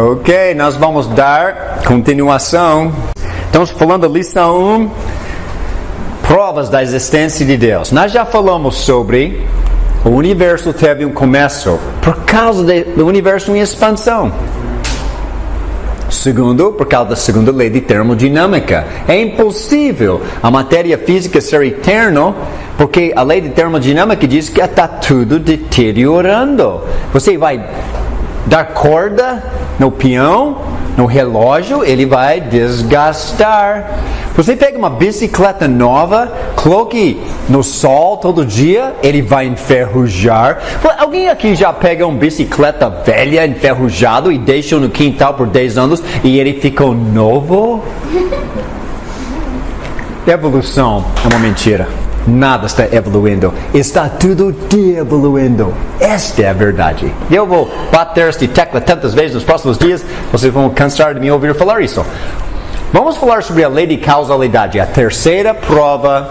Ok, nós vamos dar continuação. Estamos falando da lição 1, provas da existência de Deus. Nós já falamos sobre o universo teve um começo por causa do universo em expansão. Segundo, por causa da segunda lei de termodinâmica. É impossível a matéria física ser eterna, porque a lei de termodinâmica diz que está tudo deteriorando. Você vai dar corda no peão, no relógio, ele vai desgastar. Você pega uma bicicleta nova, coloque no sol todo dia, ele vai enferrujar. Alguém aqui já pega uma bicicleta velha, enferrujado, e deixa no quintal por 10 anos e ele ficou novo? Evolução é uma mentira. Nada está evoluindo. Está tudo de-evoluindo. Esta é a verdade. Eu vou bater esta tecla tantas vezes nos próximos dias, vocês vão cansar de me ouvir falar isso. Vamos falar sobre a lei de causalidade, a terceira prova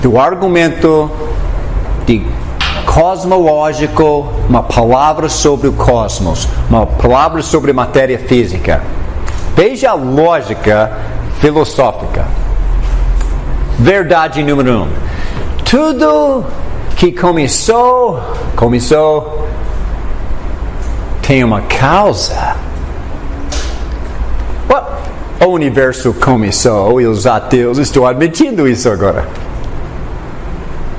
do argumento de cosmológico, uma palavra sobre o cosmos, uma palavra sobre matéria física. Veja a lógica filosófica. Verdade número 1. Tudo que começou tem uma causa. O universo começou e os ateus estão admitindo isso agora.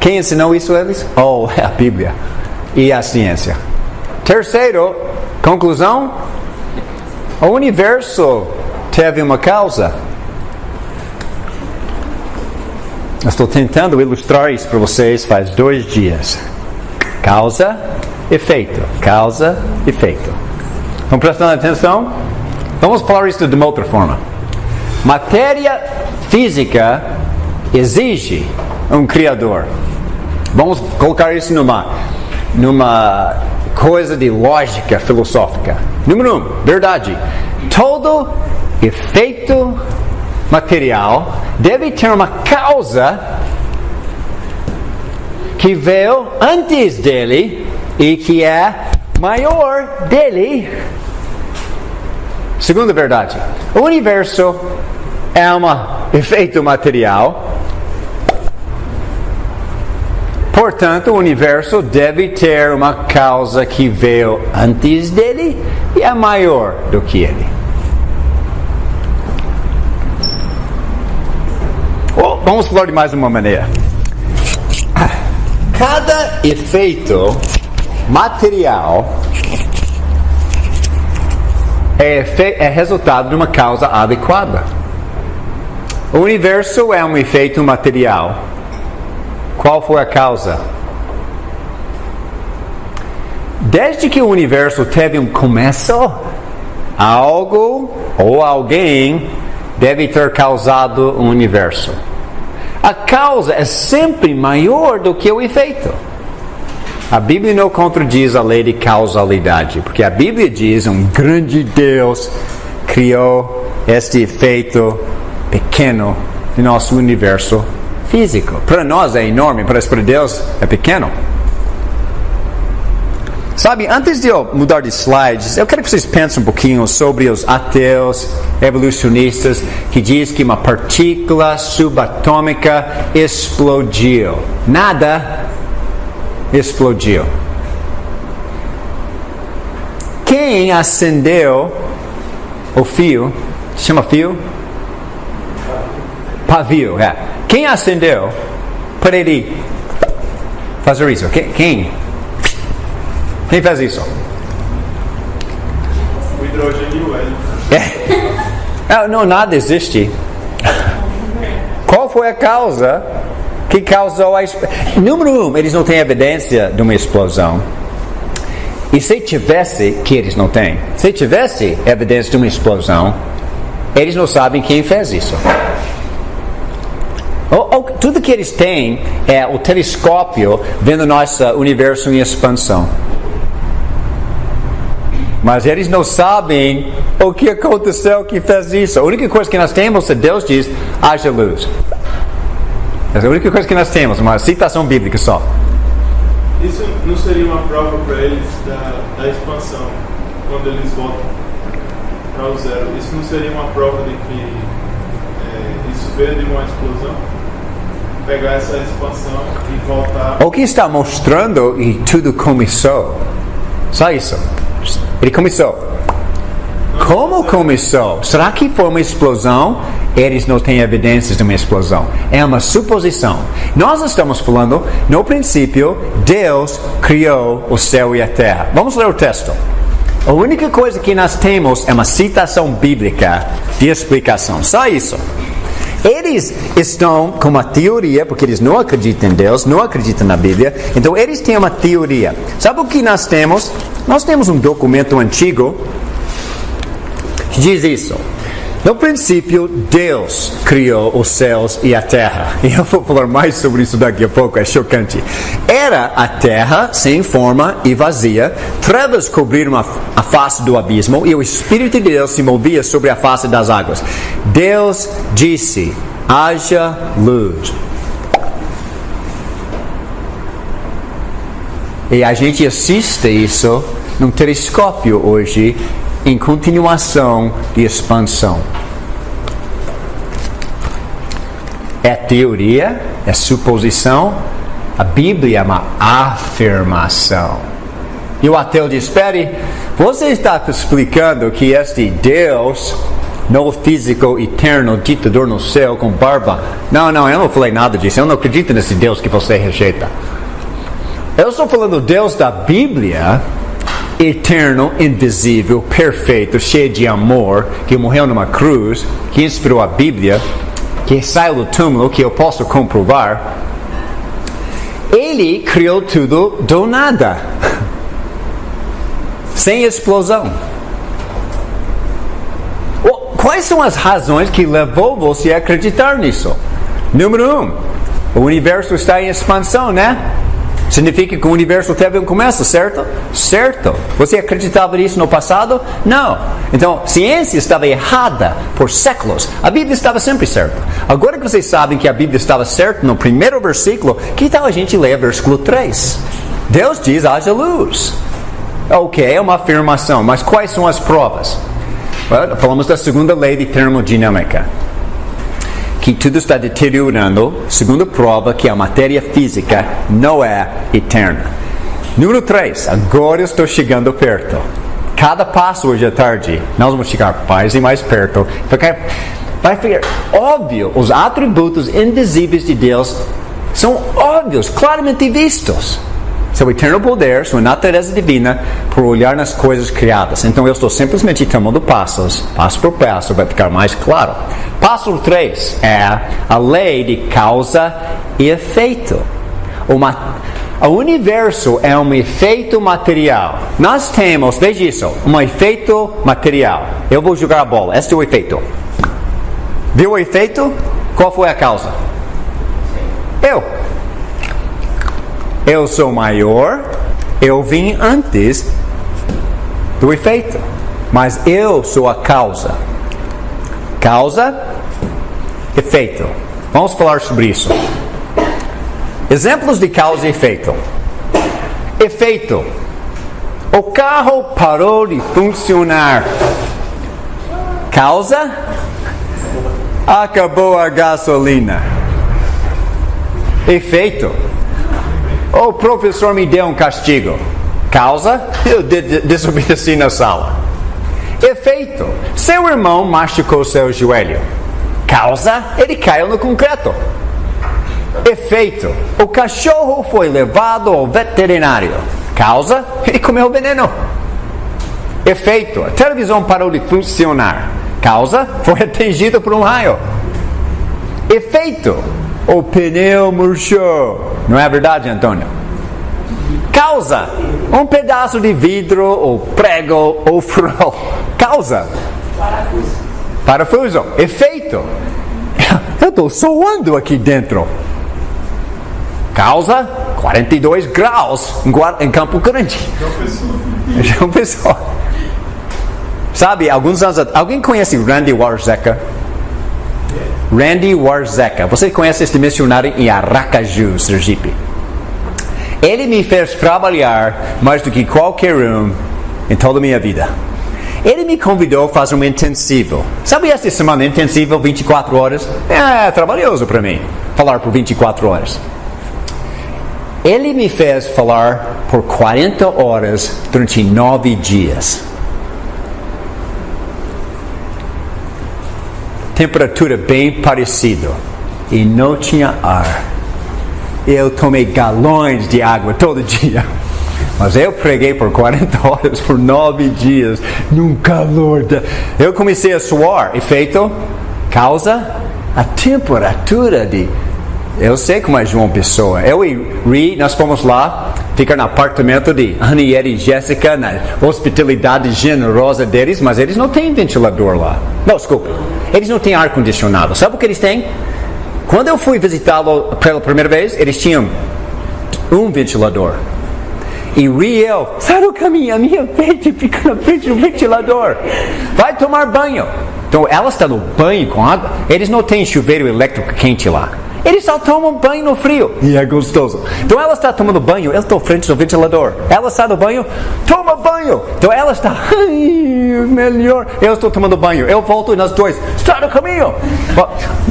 Quem ensinou isso a eles? É a Bíblia e a ciência. Terceiro, conclusão: o universo teve uma causa. Eu estou tentando ilustrar isso para vocês faz 2 dias. Causa, efeito. Causa, efeito. Estão prestando atenção? Vamos falar isso de uma outra forma. Matéria física exige um criador. Vamos colocar isso numa coisa de lógica filosófica. Número 1, verdade. Todo efeito material deve ter uma causa que veio antes dele e que é maior dele. Segunda verdade, o universo é um efeito material. Portanto, o universo deve ter uma causa que veio antes dele e é maior do que ele. Vamos falar de mais uma maneira. Cada efeito material é resultado de uma causa adequada. O universo é um efeito material. Qual foi a causa? Desde que o universo teve um começo, algo ou alguém deve ter causado o universo. A causa é sempre maior do que o efeito. A Bíblia não contradiz a lei de causalidade, porque a Bíblia diz um grande Deus criou este efeito pequeno no nosso universo físico. Para nós é enorme, para Deus é pequeno. Sabe, antes de eu mudar de slides, eu quero que vocês pensem um pouquinho sobre os ateus evolucionistas que dizem que uma partícula subatômica explodiu. Nada explodiu. Quem acendeu o fio? Chama fio? Pavio, é. Quem acendeu para ele fazer isso? Quem fez isso? O hidrogênio e o hélio. Não, nada existe. Qual foi a causa que causou a explosão? Número 1, eles não têm evidência de uma explosão. E se tivesse, que eles não têm, se tivesse evidência de uma explosão, eles não sabem quem fez isso. Tudo que eles têm é o telescópio vendo nosso universo em expansão. Mas eles não sabem o que aconteceu, que fez isso. A única coisa que nós temos é Deus diz, haja luz. Essa é a única coisa que nós temos, uma citação bíblica só. Isso não seria uma prova para eles da expansão, quando eles voltam? para o zero, isso não seria uma prova de que isso veio de uma explosão? Pegar essa expansão e voltar... O que está mostrando e tudo começou? Só isso. Ele começou. Como começou? Será que foi uma explosão? Eles não têm evidências de uma explosão. É uma suposição. Nós estamos falando, no princípio, Deus criou o céu e a terra. Vamos ler o texto. A única coisa que nós temos é uma citação bíblica de explicação. Só isso. Eles estão com uma teoria, porque eles não acreditam em Deus, não acreditam na Bíblia. Então eles têm uma teoria. Sabe o que nós temos? Nós temos um documento antigo que diz isso. No princípio, Deus criou os céus e a terra. E eu vou falar mais sobre isso daqui a pouco, é chocante. Era a terra sem forma e vazia, trevas cobriram a face do abismo e o Espírito de Deus se movia sobre a face das águas. Deus disse, haja luz. E a gente assiste isso num telescópio hoje, em continuação de expansão. É teoria, é suposição. A Bíblia é uma afirmação. E o ateu diz, espere, você está explicando que este Deus, não físico, eterno, ditador no céu, com barba. Não, eu não falei nada disso. Eu não acredito nesse Deus que você rejeita. Eu estou falando do Deus da Bíblia, eterno, invisível, perfeito, cheio de amor, que morreu numa cruz, que inspirou a Bíblia, que saiu do túmulo, que eu posso comprovar. Ele criou tudo do nada, sem explosão. Quais são as razões que levou você a acreditar nisso? Número 1, o universo está em expansão, né? Significa que o universo teve um começo, certo? Certo. Você acreditava nisso no passado? Não. Então, a ciência estava errada por séculos. A Bíblia estava sempre certa. Agora que vocês sabem que a Bíblia estava certa no primeiro versículo, que tal a gente ler o versículo 3? Deus diz, haja luz. Ok, é uma afirmação, mas quais são as provas? Falamos da segunda lei de termodinâmica, que tudo está deteriorando, segunda prova que a matéria física não é eterna. Número 3, agora eu estou chegando perto. Cada passo hoje à tarde, nós vamos chegar mais e mais perto. Vai ficar óbvio, os atributos invisíveis de Deus são óbvios, claramente vistos. Seu eterno poder, sua natureza divina, por olhar nas coisas criadas. Então eu estou simplesmente tomando passos, passo por passo, vai ficar mais claro. Passo 3 é a lei de causa e efeito. O universo é um efeito material. Nós temos, veja isso, um efeito material. Eu vou jogar a bola, este é o efeito. Viu o efeito? Qual foi a causa? Eu sou maior, eu vim antes do efeito, mas eu sou a causa. Causa, efeito. Vamos falar sobre isso. Exemplos de causa e efeito. Efeito. O carro parou de funcionar. Causa, acabou a gasolina. Efeito. O professor me deu um castigo. Causa, eu desobedeci na sala. Efeito, seu irmão machucou seu joelho. Causa, ele caiu no concreto. Efeito, o cachorro foi levado ao veterinário. Causa, ele comeu veneno. Efeito, a televisão parou de funcionar. Causa, foi atingido por um raio. Efeito, o pneu murchou. Não é verdade, Antônio? Causa, um pedaço de vidro, ou prego, ou furou. Causa, parafuso. Efeito, eu estou suando aqui dentro. Causa, 42 graus em Campo Grande. João Pessoa. Sabe, alguns anos atrás, alguém conhece Randy Warzeka? Randy Warzeka. Você conhece este missionário em Aracaju, Sergipe? Ele me fez trabalhar mais do que qualquer um em toda a minha vida. Ele me convidou a fazer um intensivo. Sabe essa semana intensivo, 24 horas? É trabalhoso para mim, falar por 24 horas. Ele me fez falar por 40 horas durante 9 dias. Temperatura bem parecida. E não tinha ar. Eu tomei galões de água todo dia. Mas eu preguei por 40 horas, por 9 dias, num calor. Eu comecei a suar. Efeito? Causa? A temperatura de... Eu sei como é João Pessoa. Eu e Ri, nós fomos lá, ficar no apartamento de Aniele e Jéssica, na hospitalidade generosa deles, mas eles não têm ventilador lá. Não, desculpa. Eles não têm ar-condicionado. Sabe o que eles têm? Quando eu fui visitá-lo pela primeira vez, eles tinham um ventilador. E Riel, sai do caminho, a minha frente fica na frente do ventilador. Vai tomar banho. Então ela está no banho com água. Eles não têm chuveiro elétrico quente lá. Eles só tomam banho no frio. E é gostoso. Então ela está tomando banho, eu estou frente do ventilador. Ela sai do banho, toma banho. Então ela está, melhor. Eu estou tomando banho. Eu volto e nós dois, está no caminho.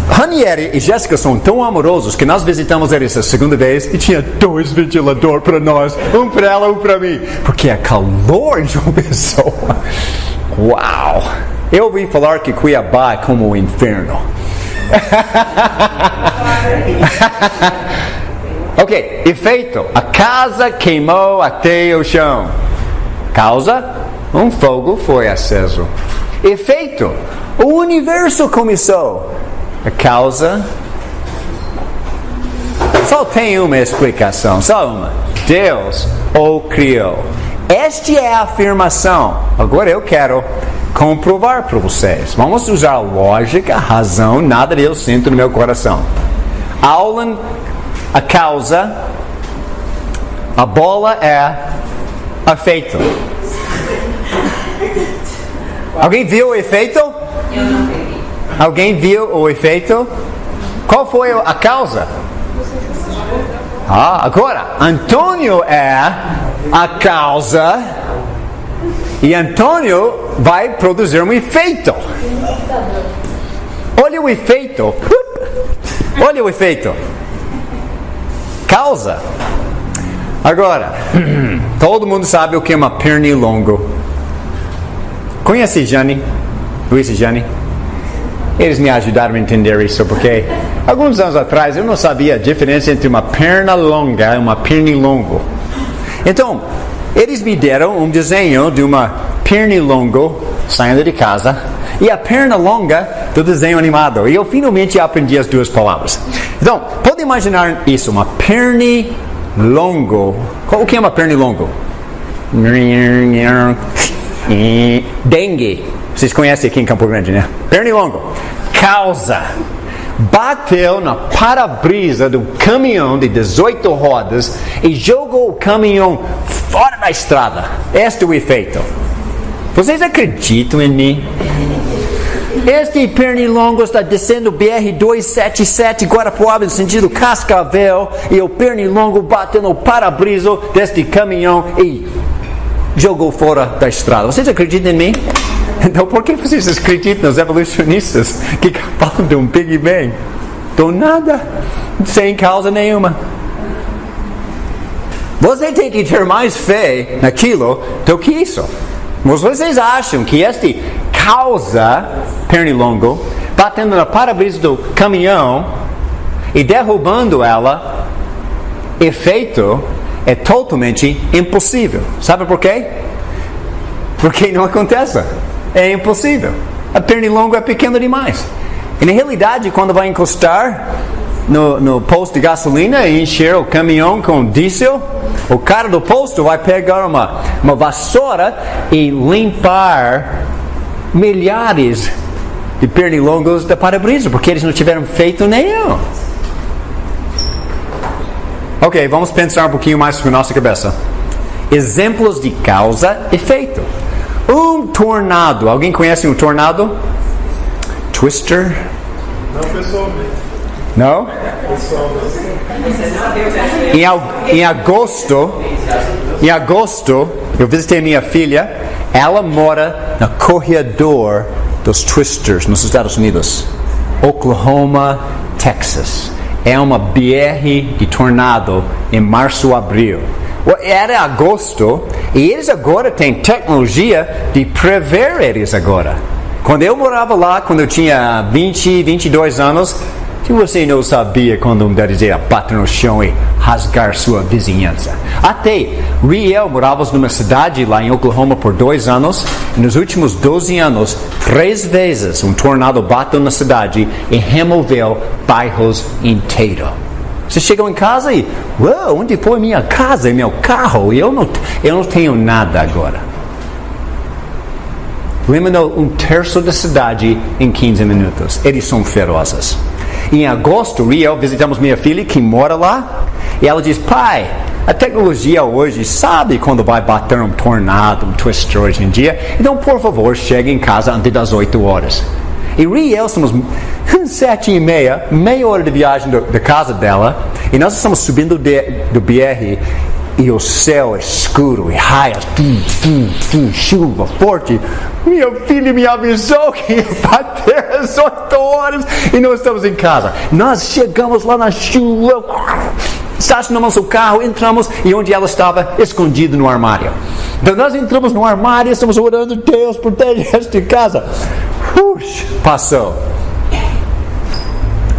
Ranieri e Jéssica são tão amorosos que nós visitamos eles a segunda vez e tinha 2 ventiladores para nós. Um para ela, um para mim. Porque é calor de uma pessoa. Uau! Eu ouvi falar que Cuiabá é como o inferno. Ok, efeito. A casa queimou até o chão. Causa? Um fogo foi aceso. Efeito. O universo começou. A causa? Só tem uma explicação, só uma. Deus o criou. Esta é a afirmação. Agora eu quero comprovar para vocês. Vamos usar lógica, razão, nada eu sinto no meu coração. Aula, a causa, a bola é efeito. Alguém viu o efeito? Eu não vi. Alguém viu o efeito? Qual foi a causa? Agora, Antônio é a causa e Antônio vai produzir um efeito. Olha o efeito. Olha o efeito. Causa. Agora, todo mundo sabe o que é uma pernilongo. Conhece Jane? Luiz e Jane? Eles me ajudaram a entender isso, porque alguns anos atrás eu não sabia a diferença entre uma perna longa e uma pernilongo. Então, eles me deram um desenho de uma pernilongo saindo de casa e a perna longa do desenho animado. E eu finalmente aprendi as 2 palavras. Então, pode imaginar isso, uma pernilongo. O que é uma pernilongo? Dengue. Vocês conhecem aqui em Campo Grande, né? Pernilongo. Causa. Bateu na para-brisa do caminhão de 18 rodas e jogou o caminhão fora da estrada. Este é o efeito. Vocês acreditam em mim? Este pernilongo está descendo BR-277 Guarapuava no sentido Cascavel e o pernilongo bateu no para-brisa deste caminhão e jogou fora da estrada. Vocês acreditam em mim? Então por que vocês acreditam nos evolucionistas que falam de um Big Bang? Do nada, sem causa nenhuma. Você tem que ter mais fé naquilo do que isso. Mas vocês acham que este causa pernilongo batendo na para-brisa do caminhão e derrubando ela, efeito é totalmente impossível. Sabe por quê? Porque não acontece. É impossível. A pernilongo é pequena demais. E na realidade, quando vai encostar no posto de gasolina e encher o caminhão com diesel, o cara do posto vai pegar uma vassoura e limpar milhares de pernilongos da para-brisa, porque eles não tiveram feito nenhum. Ok, vamos pensar um pouquinho mais com a nossa cabeça. Exemplos de causa e efeito. Um tornado. Alguém conhece um tornado? Twister? Não pessoalmente. Não? Pessoalmente. Em agosto, Em agosto, eu visitei minha filha. Ela mora no corredor dos Twisters, nos Estados Unidos. Oklahoma, Texas. É uma BR de tornado em março ou abril. Era agosto e eles agora têm tecnologia de prever eles agora. Quando eu morava lá, quando eu tinha 20, 22 anos, se você não sabia quando um deles ia bater no chão e rasgar sua vizinhança. Até Riel morava numa cidade lá em Oklahoma por 2 anos. E nos últimos 12 anos, 3 vezes um tornado bateu na cidade e removeu bairros inteiros. Você chegou em casa e, uau, onde foi minha casa e meu carro? Eu não tenho nada agora. Eliminou 1/3 da cidade em 15 minutos. Eles são ferozes. Em agosto, Riel, visitamos minha filha que mora lá. E ela diz, pai, a tecnologia hoje sabe quando vai bater um tornado, um twister hoje em dia. Então, por favor, chegue em casa antes das 8 horas. E Riel, estamos 7h30, meia hora de viagem da casa dela, e nós estamos subindo do BR, e o céu é escuro, e raias, chuva forte. Minha filha me avisou que ia bater às 8 horas, e nós estamos em casa. Nós chegamos lá na chuva, estacionamos o carro, entramos, e onde ela estava? Escondida no armário. Então nós entramos no armário, estamos orando, Deus, protege esta casa. Passou.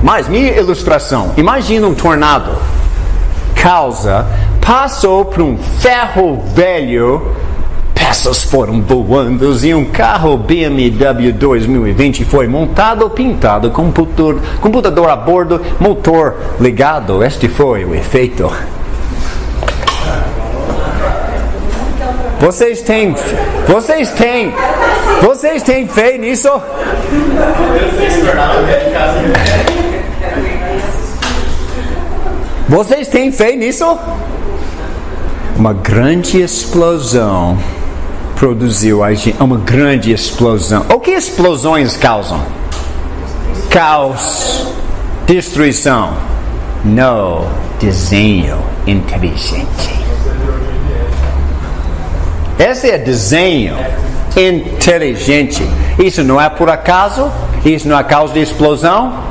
Mas minha ilustração, imagina um tornado, passou por um ferro velho, peças foram voando e um carro BMW 2020 foi montado, pintado, computador a bordo, motor ligado. Este foi o efeito. Vocês têm fé nisso? Vocês têm fé nisso? Uma grande explosão produziu uma grande explosão. O que explosões causam? Caos, destruição. No desenho inteligente. Esse é desenho inteligente. Isso não é por acaso, isso não é causa de explosão,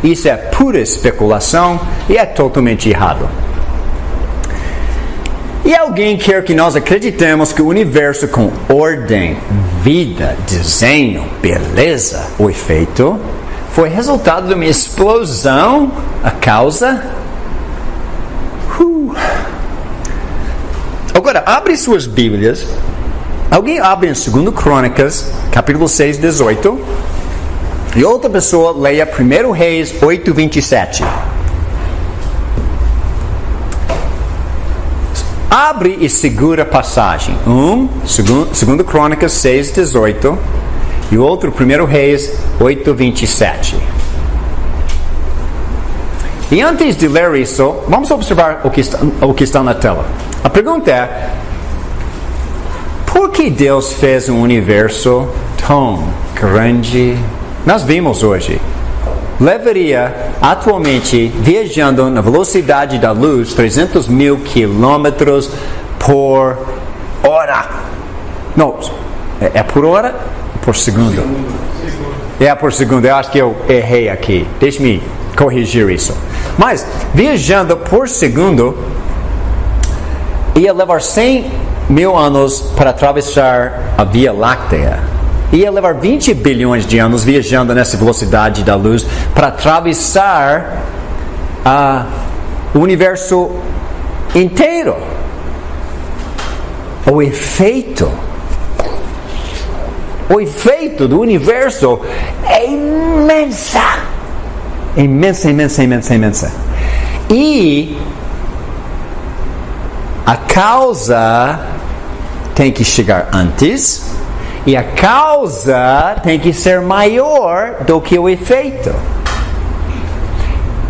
isso é pura especulação e é totalmente errado. E alguém quer que nós acreditemos que o universo com ordem, vida, desenho, beleza, o efeito, foi resultado de uma explosão, a causa. Agora, abre suas Bíblias. Alguém abre em 2 Crônicas, capítulo 6, 18. E outra pessoa leia 1 Reis 8, 27. Abre e segura a passagem. 2 Crônicas 6, 18. E o outro, 1 Reis 8, 27. E antes de ler isso, vamos observar o que está na tela. A pergunta é, por que Deus fez um universo tão grande? Nós vimos hoje. Levaria atualmente, viajando na velocidade da luz, 300 mil quilômetros por hora. Não, é por hora? Por segundo? É por segundo, eu acho que eu errei aqui. Deixe-me corrigir isso. Mas, viajando por segundo, ia levar 100 mil anos para atravessar a Via Láctea. Ia levar 20 bilhões de anos viajando nessa velocidade da luz para atravessar o universo inteiro. O efeito do universo é imensa. Imensa. E a causa tem que chegar antes e a causa tem que ser maior do que o efeito.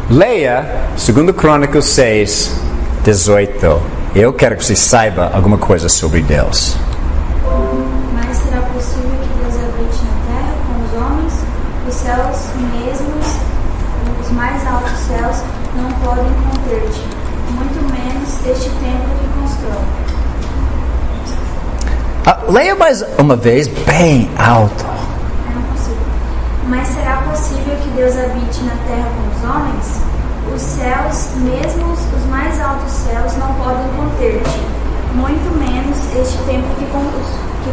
Leia 2 Crônicas 6, 18. Eu quero que você saiba alguma coisa sobre Deus. Mas será possível que Deus habite na terra com os homens? Os céus mesmos, os mais altos céus, não podem conter-te, muito menos este templo que constrói. Leia mais uma vez, bem alto. Não consigo. Mas será possível que Deus habite na terra com os homens? Os céus, mesmo os mais altos céus, não podem conter-te, muito menos este templo que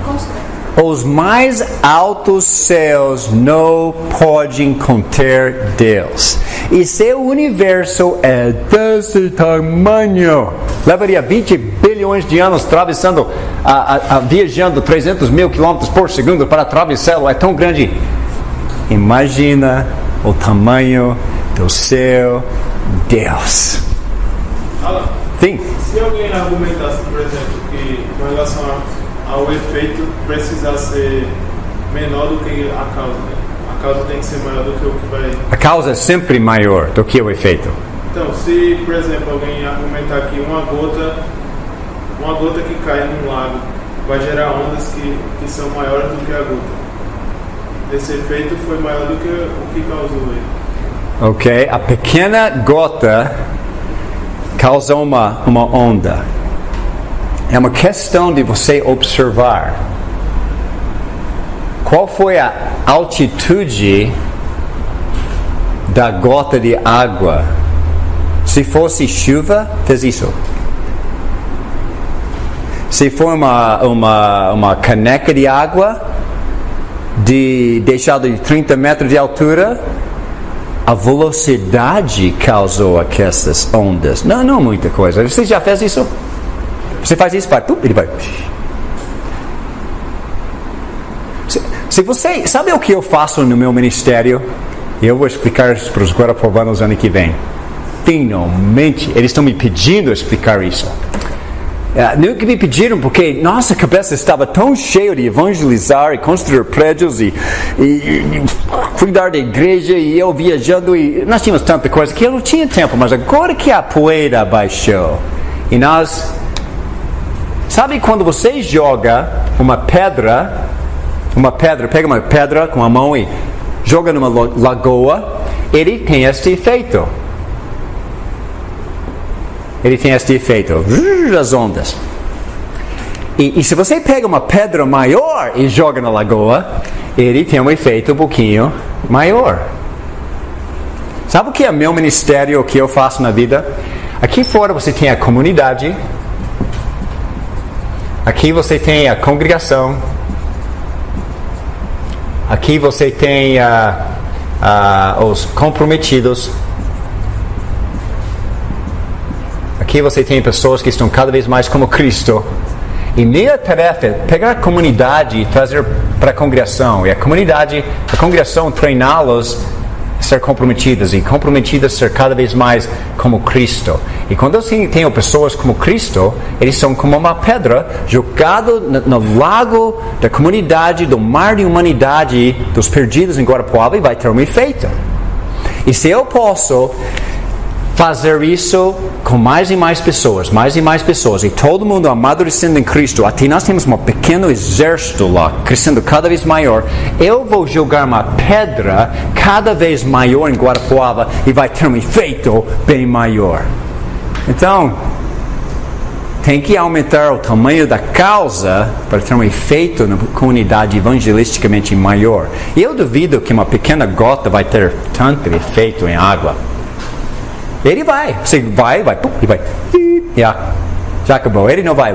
constrói. Os mais altos céus não podem conter Deus. E seu universo é desse tamanho. Levaria 20 bilhões de anos atravessando, viajando 300 mil quilômetros por segundo para atravessá-lo. É tão grande. Imagina o tamanho do seu Deus. Alan, Sim. se alguém argumentasse, por exemplo, que com relação ao efeito precisar ser menor do que a causa, né? A causa tem que ser maior do que o que vai... A causa é sempre maior do que o efeito. Então, se, por exemplo, alguém argumentar que uma gota que cai num lago vai gerar ondas que são maiores do que a gota, esse efeito foi maior do que o que causou ele. Ok, a pequena gota causa uma onda. É uma questão de você observar qual foi a altitude da gota de água. Se fosse chuva, fez isso. Se for uma caneca de água deixada de 30 metros de altura, a velocidade causou aquelas ondas. Não muita coisa. Você já fez isso? Você faz isso, ele vai. Se você sabe o que eu faço no meu ministério, eu vou explicar isso para os guarapavanos ano que vem. Finalmente, eles estão me pedindo explicar isso. Nunca me pediram porque nossa cabeça estava tão cheia de evangelizar e construir prédios e cuidar da igreja e eu viajando e nós tínhamos tanta coisa que eu não tinha tempo, mas agora que a poeira baixou e nós... Sabe quando você joga uma pedra, pega uma pedra com a mão e joga numa lagoa, ele tem este efeito. Ele tem este efeito, as ondas. E se você pega uma pedra maior e joga na lagoa, ele tem um efeito um pouquinho maior. Sabe o que é meu ministério, o que eu faço na vida? Aqui fora você tem a comunidade. Aqui você tem a congregação. Aqui você tem os comprometidos. Aqui você tem pessoas que estão cada vez mais como Cristo. E minha tarefa é pegar a comunidade e trazer para a congregação. E a congregação treiná-los a ser comprometidas. E comprometidas a ser cada vez mais como Cristo. E quando eu tenho pessoas como Cristo, eles são como uma pedra jogada no lago da comunidade, do mar de humanidade, dos perdidos em Guarapuava, e vai ter um efeito. E se eu posso fazer isso com mais e mais pessoas, e todo mundo amadurecendo em Cristo, até nós temos um pequeno exército lá, crescendo cada vez maior, eu vou jogar uma pedra cada vez maior em Guarapuava e vai ter um efeito bem maior. Então, tem que aumentar o tamanho da causa para ter um efeito na comunidade evangelisticamente maior. E eu duvido que uma pequena gota vai ter tanto efeito em água. Ele vai, você vai, ele vai, já acabou. Ele não vai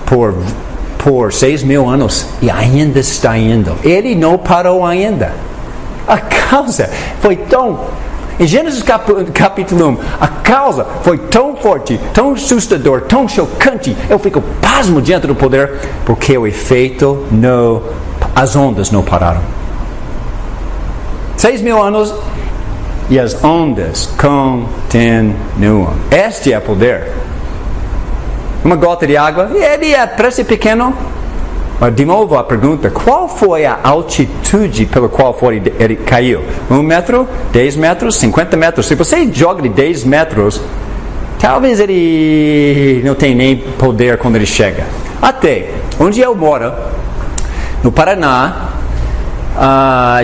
por 6.000 anos e ainda está indo. Ele não parou ainda. A causa foi tão... Em Gênesis capítulo 1, a causa foi tão forte, tão assustador, tão chocante. Eu fico pasmo diante do poder, porque o efeito não... As ondas não pararam. 6.000 anos... E as ondas continuam. Este é o poder. Uma gota de água, ele parece pequeno. Mas de novo a pergunta, qual foi a altitude pela qual ele caiu? 1 metro, 10 metros, 50 metros. Se você joga de 10 metros, talvez ele não tenha nem poder quando ele chega. Até onde eu moro, no Paraná,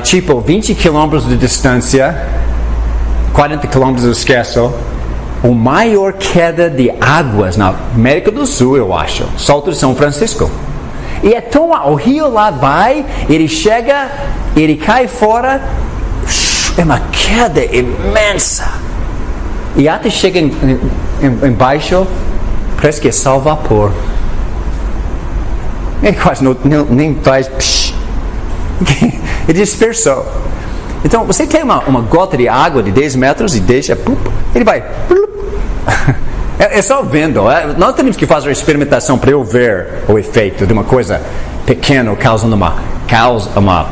tipo 20 quilômetros de distância, 40 quilômetros eu esqueço, a maior queda de águas na América do Sul, eu acho. Salto de São Francisco. E então o rio lá vai, ele chega, ele cai fora, é uma queda imensa. E até chega embaixo, parece que é só vapor. Ele quase nem faz. Ele dispersou. Então, você tem uma gota de água de 10 metros e deixa, ele vai. É só vendo. Nós temos que fazer experimentação para eu ver o efeito de uma coisa pequena causando uma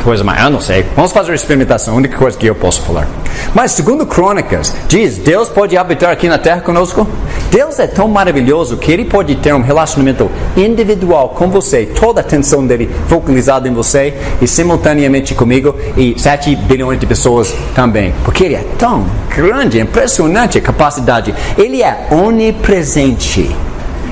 coisa maior. Eu não sei. Vamos fazer experimentação. A única coisa que eu posso falar. Mas, segundo Crônicas, diz: Deus pode habitar aqui na terra conosco? Deus é tão maravilhoso que Ele pode ter um relacionamento individual com você, toda a atenção dele focalizada em você e simultaneamente comigo e 7 bilhões de pessoas também. Porque Ele é tão grande, impressionante a capacidade. Ele é onipresente.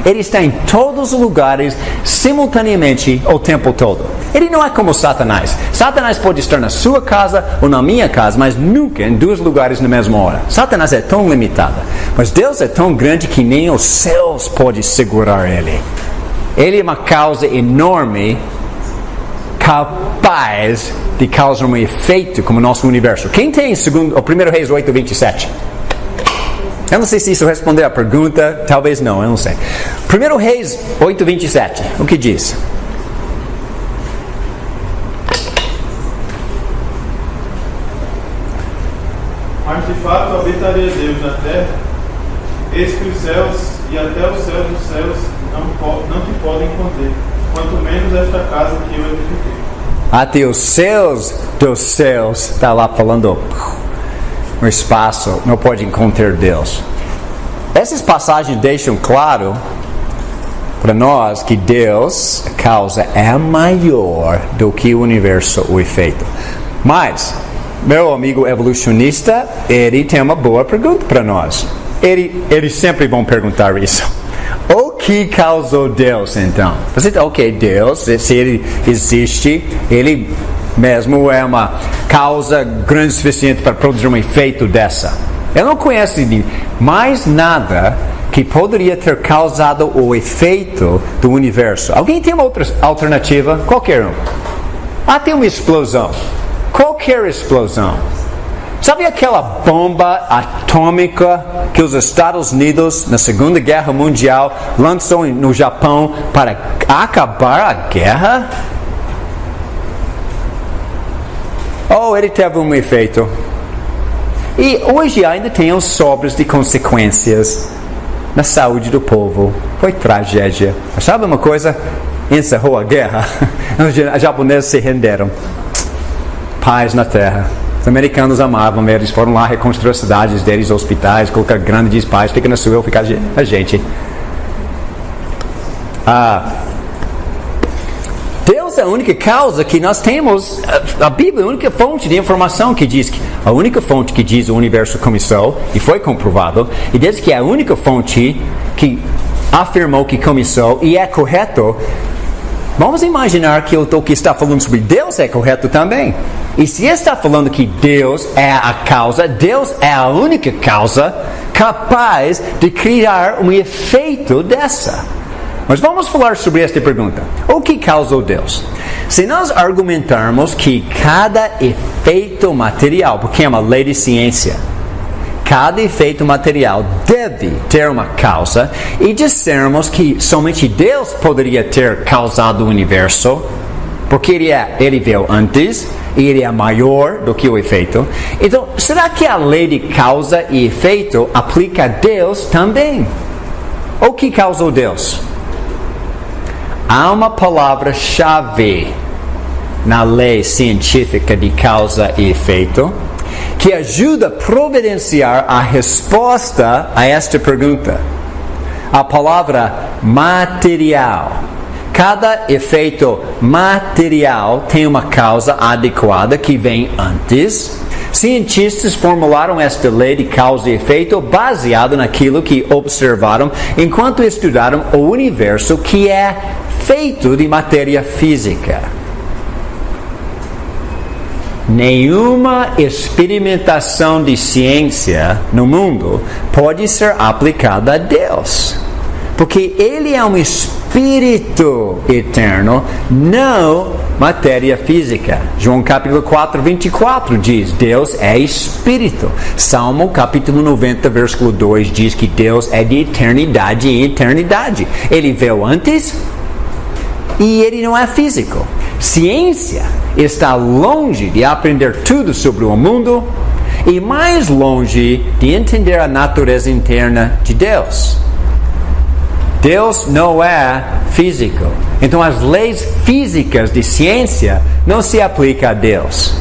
Ele está em todos os lugares, simultaneamente, o tempo todo. Ele não é como Satanás. Satanás pode estar na sua casa ou na minha casa, mas nunca em 2 lugares na mesma hora. Satanás é tão limitado. Mas Deus é tão grande que nem os céus podem segurar Ele. Ele é uma causa enorme, capaz de causar um efeito como o nosso universo. Quem tem o 1 Reis 8:27? Eu não sei se isso responder a pergunta, talvez não, eu não sei. 1 Reis 8:27, o que diz? Mas de fato habitaria Deus na terra, eis que os céus e até os céus dos céus não te podem conter, quanto menos esta casa que eu edifiquei. Até os céus dos céus, está lá falando, o espaço não pode conter Deus. Essas passagens deixam claro para nós que Deus, a causa, é maior do que o universo, o efeito. Mas meu amigo evolucionista, ele tem uma boa pergunta para nós. Eles sempre vão perguntar isso. O que causou Deus, então? Você está ok, Deus, se Ele existe, Ele mesmo é uma causa grande o suficiente para produzir um efeito dessa. Eu não conheço de mais nada que poderia ter causado o efeito do universo. Alguém tem uma outra alternativa? Qualquer um. Tem uma explosão. Qualquer explosão. Sabe aquela bomba atômica que os Estados Unidos, na Segunda Guerra Mundial, lançou no Japão para acabar a guerra? Ele teve um efeito. E hoje ainda tem os sobres de consequências na saúde do povo. Foi tragédia. Mas sabe uma coisa? Encerrou a guerra. Os japoneses se renderam. Paz na terra. Os americanos amavam, eles foram lá reconstruir as cidades deles, hospitais, colocar grandes paz, fica na sua, eu ficar a gente. Deus é a única causa que nós temos. A Bíblia é a única fonte de informação que diz que a única fonte que diz o universo começou e foi comprovado, e diz que é a única fonte que afirmou que começou e é correto. Vamos imaginar que o que está falando sobre Deus é correto também. E se está falando que Deus é a causa, Deus é a única causa capaz de criar um efeito dessa. Mas vamos falar sobre esta pergunta. O que causou Deus? Se nós argumentarmos que cada efeito material, porque é uma lei de ciência, cada efeito material deve ter uma causa, e dissermos que somente Deus poderia ter causado o universo, porque ele veio antes, e ele é maior do que o efeito. Então, será que a lei de causa e efeito aplica a Deus também? O que causou Deus? Há uma palavra-chave na lei científica de causa e efeito que ajuda a providenciar a resposta a esta pergunta. A palavra material. Cada efeito material tem uma causa adequada que vem antes. Cientistas formularam esta lei de causa e efeito baseado naquilo que observaram enquanto estudaram o universo, que é feito de matéria física. nenhuma experimentação de ciência no mundo pode ser aplicada a Deus. Porque Ele é um Espírito eterno, não matéria física. João capítulo 4, 24 diz, Deus é Espírito. Salmo capítulo 90, versículo 2 diz que Deus é de eternidade em eternidade. Ele veio antes e Ele não é físico. Ciência está longe de aprender tudo sobre o mundo e mais longe de entender a natureza interna de Deus. Deus não é físico. Então as leis físicas de ciência não se aplicam a Deus.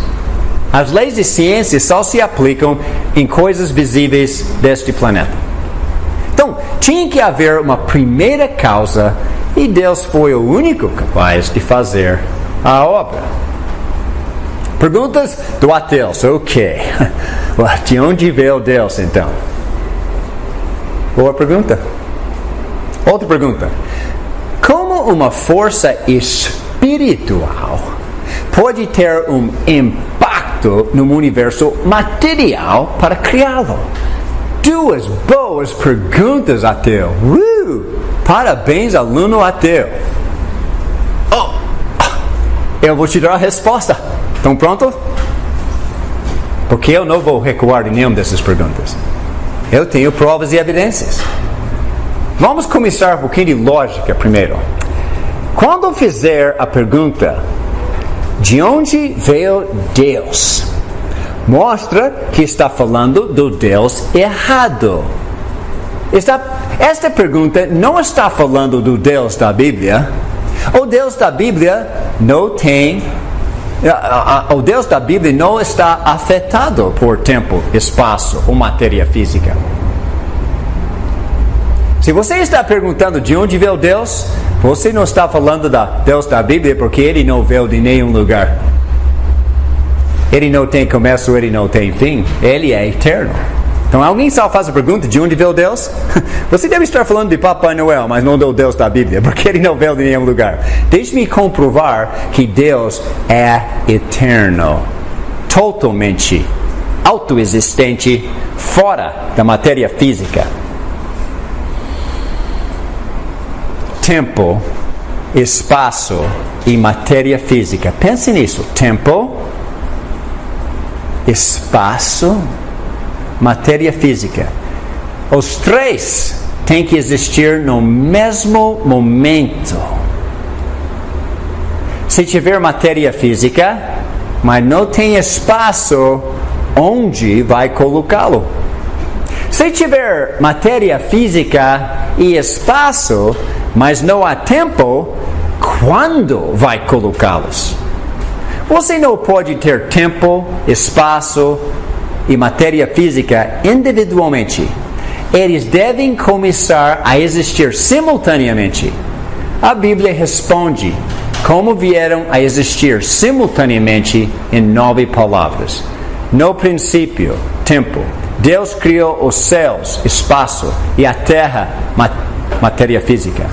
As leis de ciência só se aplicam em coisas visíveis deste planeta. Então, tinha que haver uma primeira causa e Deus foi o único capaz de fazer a obra. Perguntas do ateu. Ok. De onde veio Deus então? Boa pergunta. Outra pergunta. Como uma força espiritual pode ter um impacto no universo material para criá-lo? Duas boas perguntas, ateu. Parabéns, aluno ateu. Eu vou te dar a resposta. Estão prontos? Porque eu não vou recuar de nenhuma dessas perguntas. Eu tenho provas e evidências. Vamos começar um pouquinho de lógica primeiro. Quando fizer a pergunta, de onde veio Deus? Mostra que está falando do Deus errado. Esta pergunta não está falando do Deus da Bíblia. O Deus da Bíblia não tem... O Deus da Bíblia não está afetado por tempo, espaço ou matéria física. Se você está perguntando de onde veio Deus, você não está falando da Deus da Bíblia, porque Ele não veio de nenhum lugar. Ele não tem começo, Ele não tem fim. Ele é eterno. Então alguém só faz a pergunta de onde veio Deus? Você deve estar falando de Papai Noel, mas não do Deus da Bíblia, porque Ele não veio de nenhum lugar. Deixe-me comprovar que Deus é eterno, totalmente autoexistente, fora da matéria física. Tempo, espaço e matéria física. Pense nisso. Tempo, espaço, matéria física. Os três têm que existir no mesmo momento. Se tiver matéria física, mas não tem espaço, onde vai colocá-lo? Se tiver matéria física e espaço, mas não há tempo, quando vai colocá-los? Você não pode ter tempo, espaço e matéria física individualmente. Eles devem começar a existir simultaneamente. A Bíblia responde como vieram a existir simultaneamente em 9 palavras. No princípio, tempo. Deus criou os céus, espaço e a terra, matéria física.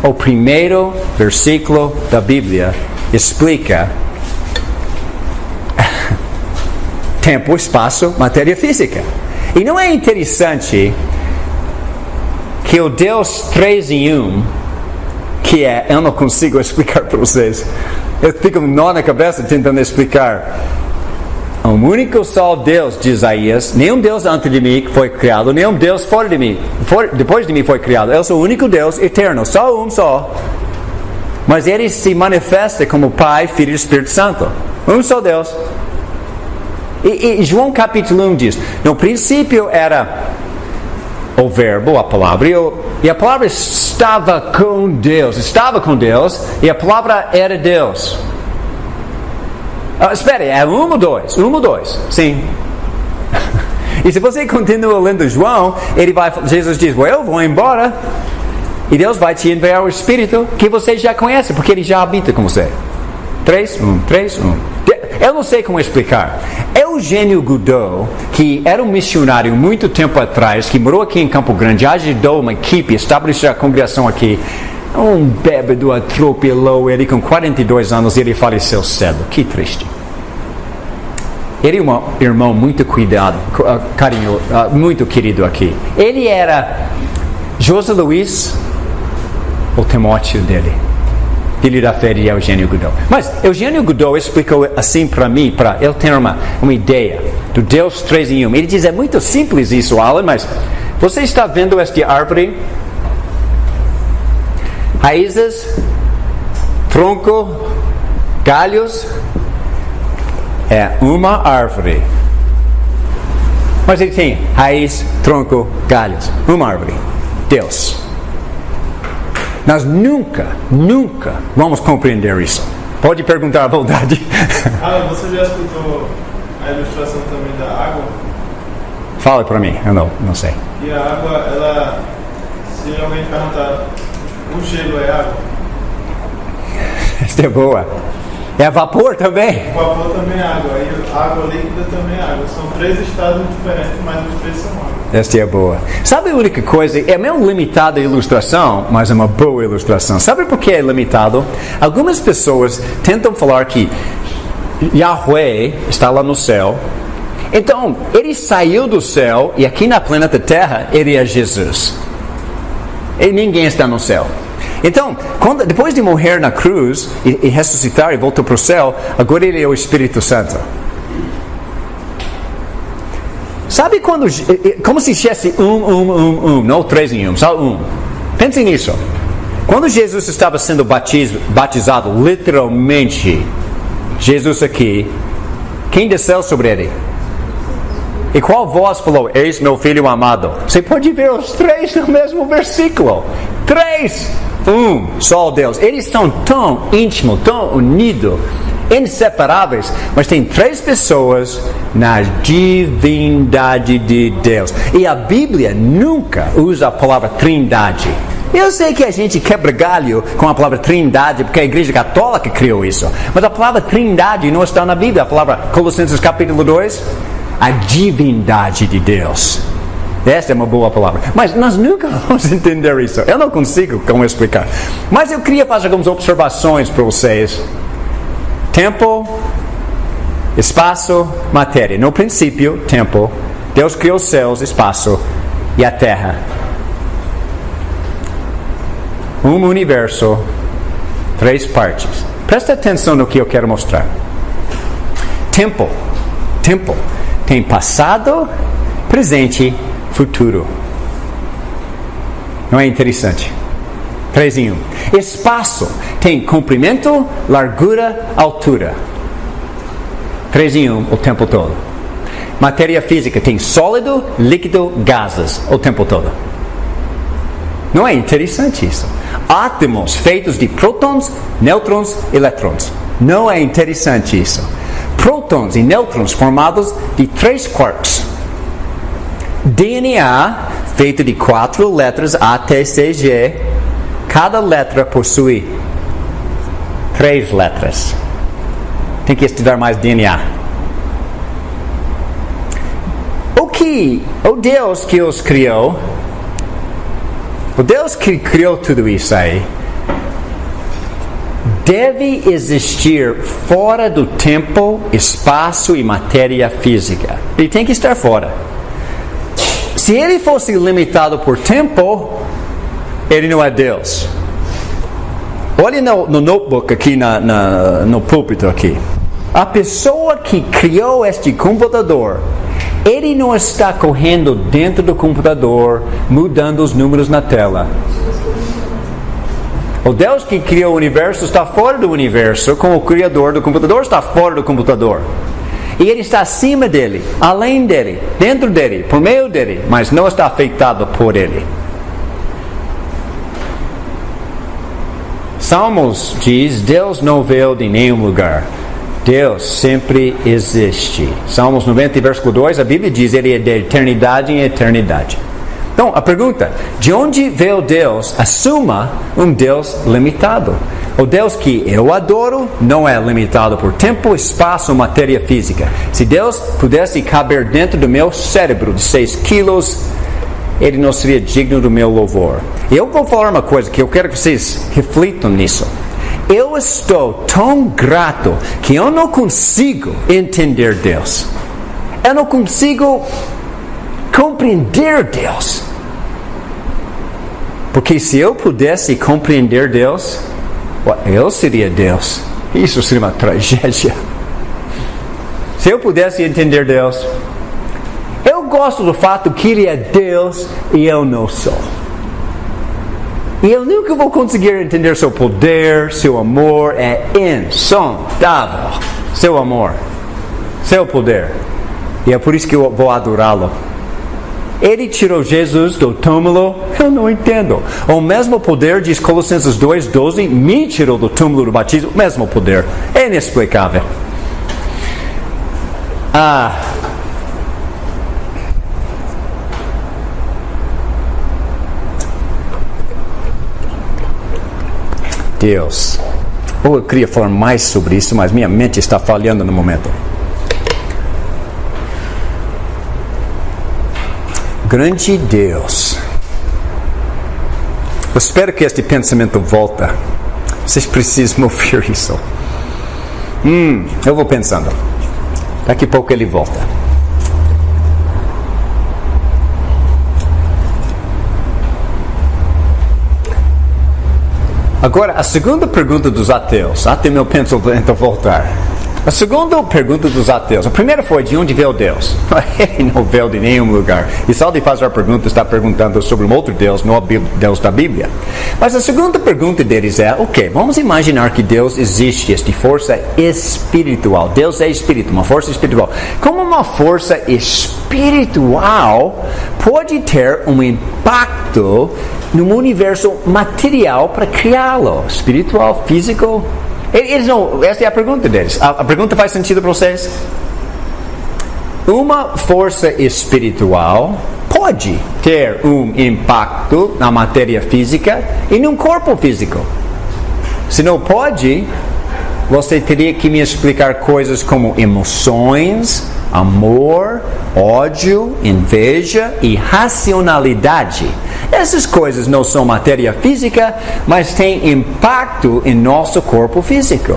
O primeiro versículo da Bíblia explica tempo, espaço, matéria física. E não é interessante que o Deus 3 em 1, que é, eu não consigo explicar para vocês, eu fico com nó na cabeça tentando explicar. O único só Deus de Isaías, nenhum Deus antes de mim foi criado, nenhum Deus fora de mim, depois de mim foi criado. Eu sou o único Deus eterno, só um só. Mas Ele se manifesta como Pai, Filho e Espírito Santo. Um só Deus. E João capítulo 1 diz, no princípio era o verbo, a palavra, e a palavra estava com Deus, e a palavra era Deus. Espere, é 1 ou 2? 1 ou 2? Sim. E se você continua lendo João, Jesus diz, eu vou embora, e Deus vai te enviar o Espírito que você já conhece, porque Ele já habita com você. 3, 1, 3, 1. Eu não sei como explicar. Eugênio Goudot, que era um missionário muito tempo atrás, que morou aqui em Campo Grande, ajudou uma equipe a estabelecer a congregação aqui. Um bêbado atropelou ele com 42 anos e ele faleceu cedo. Que triste. Ele é um irmão muito muito querido aqui. Ele era José Luiz, o Timóteo dele, filho da fé de Eugênio Goudot. Mas Eugênio Goudot explicou assim para mim, para eu ter uma ideia do Deus 3 em 1. Ele diz, é muito simples isso, Alan, mas você está vendo esta árvore? Raízes, tronco, galhos, é uma árvore. Mas ele tem raiz, tronco, galhos, uma árvore. Deus. Nós nunca vamos compreender isso. Pode perguntar à vontade. Você já escutou a ilustração também da água? Fala para mim, eu não sei. E a água, ela, se alguém perguntar, o gelo é água? Esta é boa. É vapor também? O vapor também é água, e a água líquida também é água. São 3 estados diferentes, mas os 3 são água. Esta é boa. Sabe a única coisa? É meio limitada a ilustração, mas é uma boa ilustração. Sabe por que é limitado? Algumas pessoas tentam falar que Yahweh está lá no céu. Então, ele saiu do céu e aqui na planeta Terra, ele é Jesus. E ninguém está no céu. Então, depois de morrer na cruz e ressuscitar e voltar para o céu, agora ele é o Espírito Santo. Sabe quando, como se dissesse não 3 em 1, só 1. Pense nisso. Quando Jesus estava sendo batizado, literalmente, Jesus aqui, quem desceu sobre ele? E qual voz falou, eis meu filho amado? Você pode ver os 3 no mesmo versículo. 3, só Deus. Eles são tão íntimos, tão unidos, inseparáveis, mas tem 3 pessoas na divindade de Deus. E a Bíblia nunca usa a palavra trindade. Eu sei que a gente quebra galho com a palavra trindade, porque a Igreja Católica criou isso. Mas a palavra trindade não está na Bíblia. A palavra Colossenses capítulo 2, a divindade de Deus. Essa é uma boa palavra. Mas nós nunca vamos entender isso. Eu não consigo como explicar. Mas eu queria fazer algumas observações para vocês. Tempo, espaço, matéria. No princípio, tempo. Deus criou os céus, espaço e a terra. Um universo, 3 partes. Presta atenção no que eu quero mostrar. Tempo. Tem passado, presente, futuro. Não é interessante? 3 em 1. Espaço tem comprimento, largura, altura. 3 em 1 o tempo todo. Matéria física tem sólido, líquido, gases o tempo todo. Não é interessante isso? Átomos feitos de prótons, nêutrons, elétrons. Não é interessante isso? Prótons e nêutrons formados de 3 quarks. DNA feito de 4 letras A, T, C, G. Cada letra possui 3 letras. Tem que estudar mais DNA. O Deus que os criou, o Deus que criou tudo isso aí, deve existir fora do tempo, espaço e matéria física. Ele tem que estar fora. Se ele fosse limitado por tempo, ele não é Deus. Olhe no notebook aqui, no púlpito aqui. A pessoa que criou este computador, ele não está correndo dentro do computador, mudando os números na tela. O Deus que criou o universo está fora do universo, como o criador do computador está fora do computador. E ele está acima dele, além dele, dentro dele, por meio dele, mas não está afetado por ele. Salmos diz, Deus não veio de nenhum lugar. Deus sempre existe. Salmos 90, versículo 2, a Bíblia diz, ele é de eternidade em eternidade. Então, a pergunta, de onde veio Deus? Assuma um Deus limitado. O Deus que eu adoro não é limitado por tempo, espaço ou matéria física. Se Deus pudesse caber dentro do meu cérebro de 6 quilos, ele não seria digno do meu louvor. E eu vou falar uma coisa que eu quero que vocês reflitam nisso. Eu estou tão grato que eu não consigo entender Deus. Eu não consigo compreender Deus. Porque se eu pudesse compreender Deus, eu seria Deus. Isso seria uma tragédia. Se eu pudesse entender Deus, eu gosto do fato que Ele é Deus e eu não sou. E eu nunca vou conseguir entender seu poder, seu amor é insondável. Seu amor, seu poder. E é por isso que eu vou adorá-lo. Ele tirou Jesus do túmulo, eu não entendo. O mesmo poder, diz Colossenses 2:12, me tirou do túmulo do batismo, o mesmo poder. É inexplicável. Deus. Eu queria falar mais sobre isso, mas minha mente está falhando no momento. Grande Deus. Eu espero que este pensamento volte. Vocês precisam ouvir isso. Eu vou pensando. Daqui a pouco ele volta. Agora, a segunda pergunta dos ateus. Até meu pensamento voltar. A segunda pergunta dos ateus. A primeira foi, de onde veio Deus? Ele não veio de nenhum lugar. E só de fazer a pergunta, está perguntando sobre um outro Deus, não o Deus da Bíblia. Mas a segunda pergunta deles é, ok, vamos imaginar que Deus existe, esta força espiritual. Deus é espírito, uma força espiritual. Como uma força espiritual pode ter um impacto no universo material para criá-lo? Espiritual, físico? Eles não, essa é a pergunta deles. A pergunta faz sentido para vocês? Uma força espiritual pode ter um impacto na matéria física e num corpo físico. Se não pode, você teria que me explicar coisas como emoções, amor, ódio, inveja e racionalidade. Essas coisas não são matéria física, mas têm impacto em nosso corpo físico.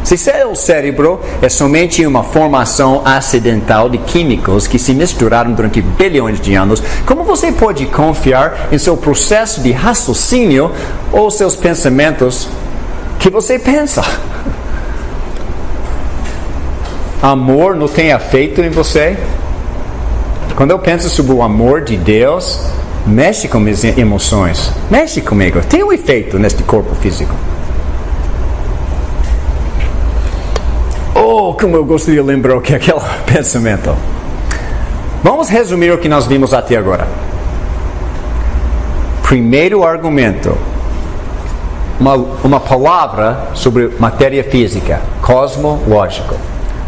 Se seu cérebro é somente uma formação acidental de químicos que se misturaram durante bilhões de anos, como você pode confiar em seu processo de raciocínio ou seus pensamentos que você pensa? Amor não tem efeito em você? Quando eu penso sobre o amor de Deus, mexe com minhas emoções, mexe comigo, tem um efeito neste corpo físico. Oh, como eu gostaria de lembrar que é aquele pensamento. Vamos resumir o que nós vimos até agora. Primeiro argumento, uma palavra sobre matéria física, cosmológico.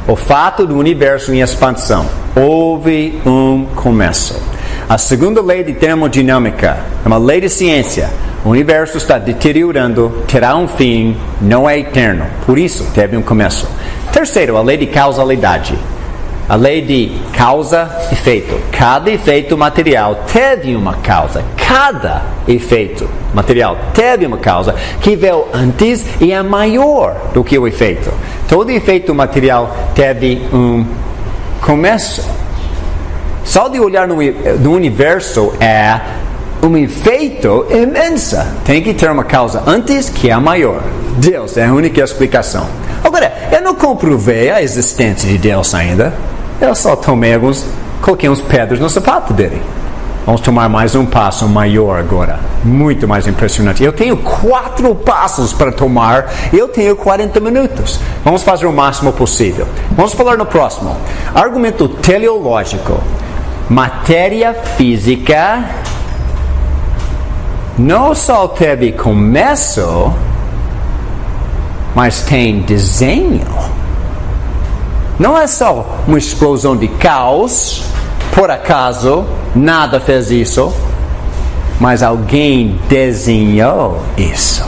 O fato do universo em expansão. Houve um começo. A segunda lei de termodinâmica é uma lei de ciência. O universo está deteriorando, terá um fim, não é eterno. Por isso, teve um começo. Terceiro, a lei de causalidade. A lei de causa-efeito. Cada efeito material teve uma causa. Cada efeito material teve uma causa que veio antes e é maior do que o efeito. Todo efeito material teve um começo. Só de olhar no universo é um efeito imenso. Tem que ter uma causa antes que é maior. Deus é a única explicação. Agora, eu não comprovei a existência de Deus ainda. Eu só coloquei uns pedras no sapato dele. Vamos tomar mais um passo maior agora. Muito mais impressionante. Eu tenho 4 passos para tomar. Eu tenho 40 minutos. Vamos fazer o máximo possível. Vamos falar no próximo. Argumento teleológico. Matéria física não só teve começo, mas tem desenho. Não é só uma explosão de caos, por acaso, nada fez isso, mas alguém desenhou isso.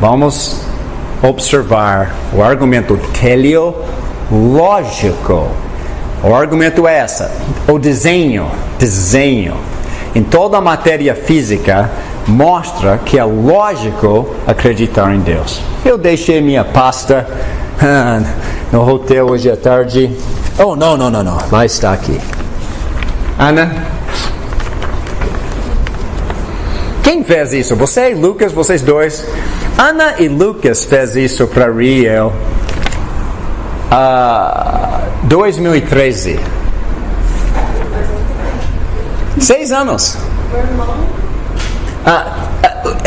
Vamos observar o argumento teleológico. O argumento é essa, o desenho. em toda a matéria física mostra que é lógico acreditar em Deus. Eu deixei minha pasta no hotel hoje à tarde. Oh, não. Lá está aqui. Ana? Quem fez isso? Você e Lucas, vocês dois. Ana e Lucas fez isso para Riel. 2013. 6 anos. Meu irmão.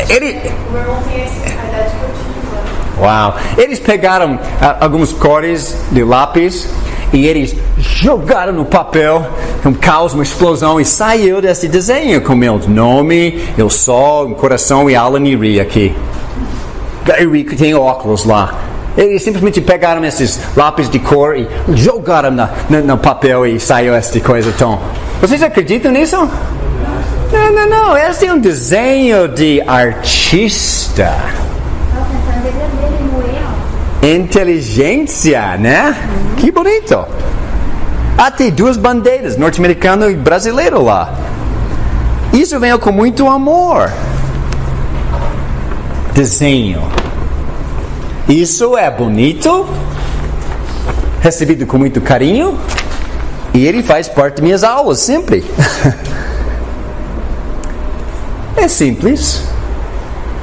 Ele... Meu irmão tem a idade que eu tinha. Uau! Eles pegaram algumas cores de lápis e eles jogaram no papel, um caos, uma explosão, e saiu desse desenho com meu nome, o sol, o coração e Alan e Ri aqui. E Ri tem óculos lá. Eles simplesmente pegaram esses lápis de cor e jogaram no papel e saiu essa coisa tão... Vocês acreditam nisso? Não. Esse é um desenho de artista. Inteligência, né? Que bonito. Tem 2 bandeiras, norte-americano e brasileiro lá. Isso veio com muito amor. Desenho. Isso é bonito, recebido com muito carinho, e ele faz parte de minhas aulas sempre. É simples,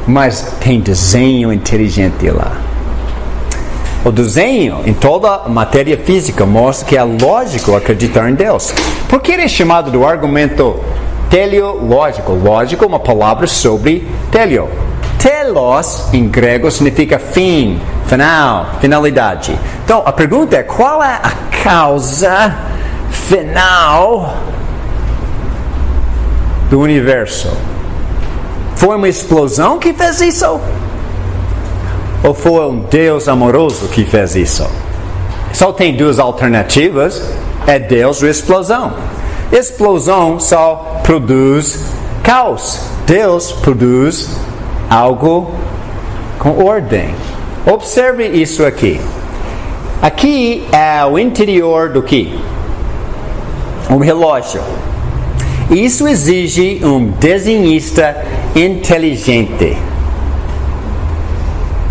mas tem desenho inteligente lá. O desenho em toda a matéria física mostra que é lógico acreditar em Deus. Por que ele é chamado do argumento teleológico? Lógico é uma palavra sobre teleo. Telos, em grego, significa fim, final, finalidade. Então, a pergunta é, qual é a causa final do universo? Foi uma explosão que fez isso? Ou foi um Deus amoroso que fez isso? Só tem 2 alternativas. É Deus ou explosão. Explosão só produz caos. Deus produz algo com ordem. Observe isso aqui. Aqui é o interior do que? Um relógio. Isso exige um desenhista inteligente.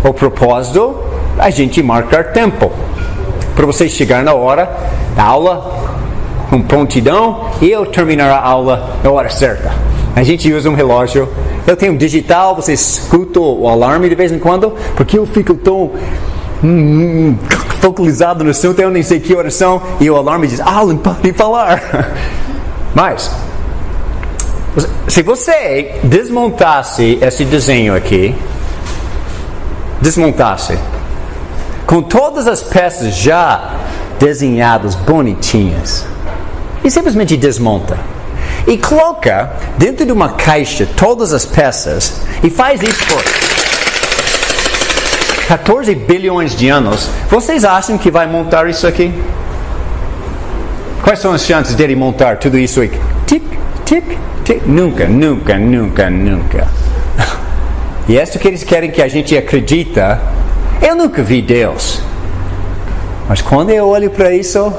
O propósito, a gente marcar tempo. Para você chegar na hora da aula, com prontidão, e eu terminar a aula na hora certa. A gente usa um relógio. Eu tenho um digital, você escuta o alarme de vez em quando, porque eu fico tão focalizado no assunto, eu nem sei que horas são, e o alarme diz, Alan, pode falar. Mas, se você desmontasse esse desenho aqui, com todas as peças já desenhadas, bonitinhas, e simplesmente desmonta, e coloca dentro de uma caixa todas as peças, e faz isso por 14 bilhões de anos, vocês acham que vai montar isso aqui? Quais são as chances dele montar tudo isso aqui? Tic, tic, tic. Nunca. E é isso que eles querem que a gente acredita. Eu nunca vi Deus. Mas quando eu olho para isso,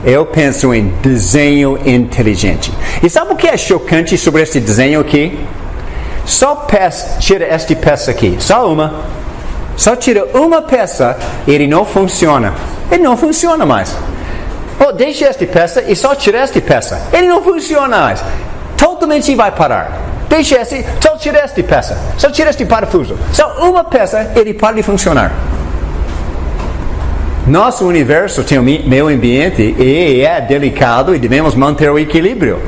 eu penso em desenho inteligente. E sabe o que é chocante sobre esse desenho aqui? Só tira esta peça aqui. Só uma. Só tira uma peça e ele não funciona. Ele não funciona mais. Deixa esta peça e só tira esta peça. Ele não funciona mais. Totalmente vai parar. Deixa esse, só tira esta peça. Só tira este parafuso. Só uma peça, ele para de funcionar. Nosso universo tem o meio ambiente e é delicado e devemos manter o equilíbrio.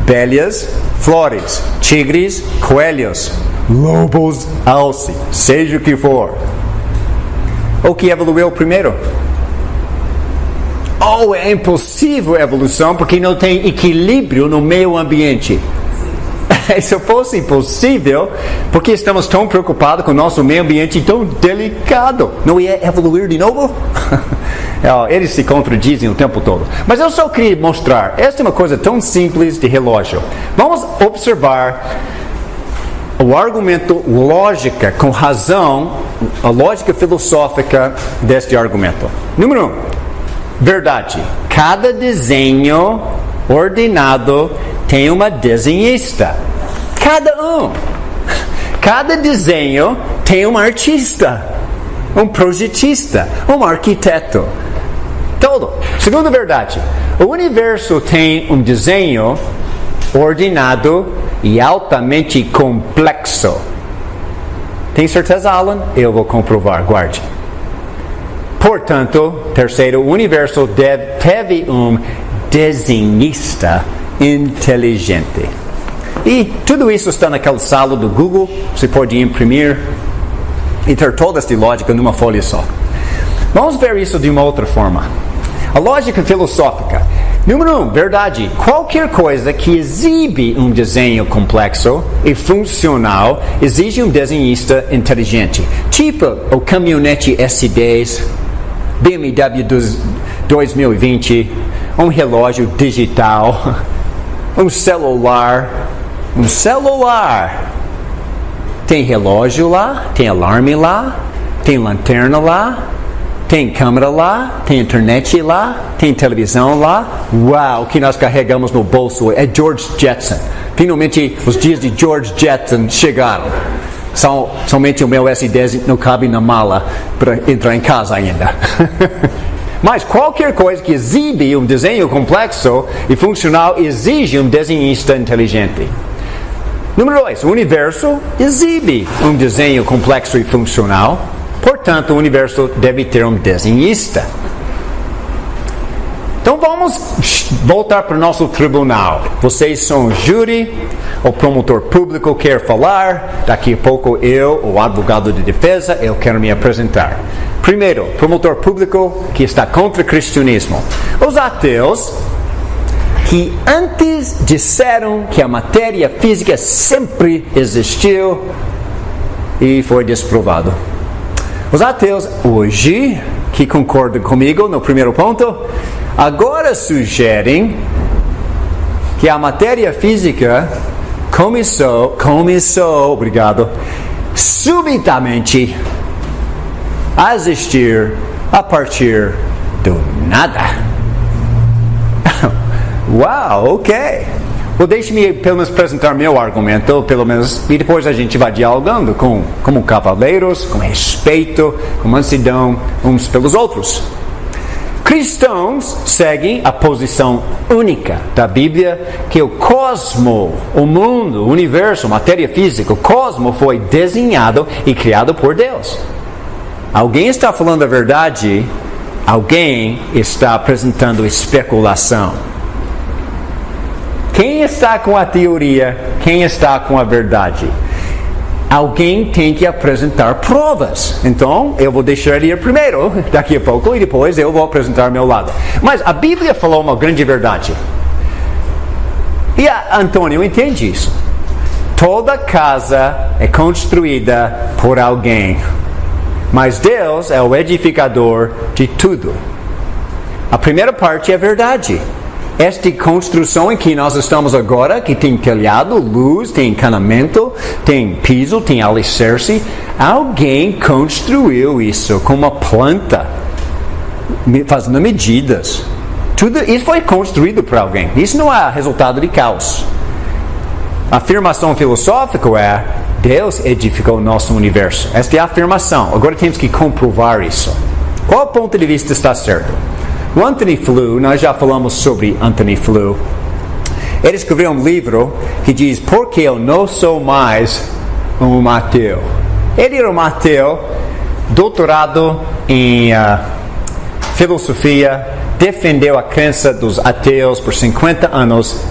Abelhas, flores, tigres, coelhos, lobos, alce, seja o que for. O que evoluiu primeiro? É impossível a evolução porque não tem equilíbrio no meio ambiente. Se fosse impossível, porque estamos tão preocupados com o nosso meio ambiente tão delicado, não ia evoluir de novo? Eles se contradizem o tempo todo. Mas eu só queria mostrar, esta é uma coisa tão simples de relógio. Vamos observar o argumento lógica, com razão, a lógica filosófica deste argumento. Número 1. Verdade. Cada desenho ordenado tem uma desenhista. Cada desenho tem um artista, um projetista, um arquiteto. Todo. Segunda verdade, o universo tem um desenho ordenado e altamente complexo. Tem certeza, Alan? Eu vou comprovar, guarde. Portanto, terceiro, o universo teve um desenhista inteligente. E tudo isso está naquela sala do Google. Você pode imprimir e ter toda essa lógica numa folha só. Vamos ver isso de uma outra forma. A lógica filosófica. Número 1, verdade. Qualquer coisa que exibe um desenho complexo e funcional exige um desenhista inteligente. Tipo o caminhonete S10, BMW 2020, um relógio digital, um celular. Tem relógio lá, tem alarme lá, tem lanterna lá, tem câmera lá, tem internet lá, tem televisão lá. Uau, o que nós carregamos no bolso é George Jetson. Finalmente os dias de George Jetson chegaram. Somente o meu S10 não cabe na mala para entrar em casa ainda. Mas qualquer coisa que exibe um desenho complexo e funcional exige um desenhista inteligente. Número 2, o universo exibe um desenho complexo e funcional. Portanto, o universo deve ter um desenhista. Então vamos voltar para o nosso tribunal. Vocês são o júri, o promotor público quer falar. Daqui a pouco eu, o advogado de defesa, eu quero me apresentar. Primeiro, promotor público que está contra o cristianismo. Os ateus que antes disseram que a matéria física sempre existiu e foi desprovado. Os ateus hoje, que concordam comigo no primeiro ponto, agora sugerem que a matéria física começou, obrigado, subitamente a existir a partir do nada. Uau, ok. Bom, deixe-me pelo menos apresentar meu argumento, pelo menos, e depois a gente vai dialogando como cavaleiros, com respeito, com mansidão uns pelos outros. Cristãos seguem a posição única da Bíblia, que o cosmo, o mundo, o universo, a matéria física, o cosmo foi desenhado e criado por Deus. Alguém está falando a verdade, alguém está apresentando especulação. Quem está com a teoria? Quem está com a verdade? Alguém tem que apresentar provas. Então, eu vou deixar ele ir primeiro, daqui a pouco, e depois eu vou apresentar meu lado. Mas a Bíblia falou uma grande verdade. E Antônio entende isso. Toda casa é construída por alguém. Mas Deus é o edificador de tudo. A primeira parte é verdade. Esta construção em que nós estamos agora, que tem telhado, luz, tem encanamento, tem piso, tem alicerce, alguém construiu isso com uma planta, fazendo medidas. Tudo isso foi construído por alguém. Isso não é resultado de caos. A afirmação filosófica é: Deus edificou o nosso universo. Esta é a afirmação. Agora temos que comprovar isso. Qual ponto de vista está certo? O Anthony Flew, nós já falamos sobre Anthony Flew. Ele escreveu um livro que diz: Porque eu não sou mais um ateu. Ele era um ateu, doutorado em filosofia, defendeu a crença dos ateus por 50 anos.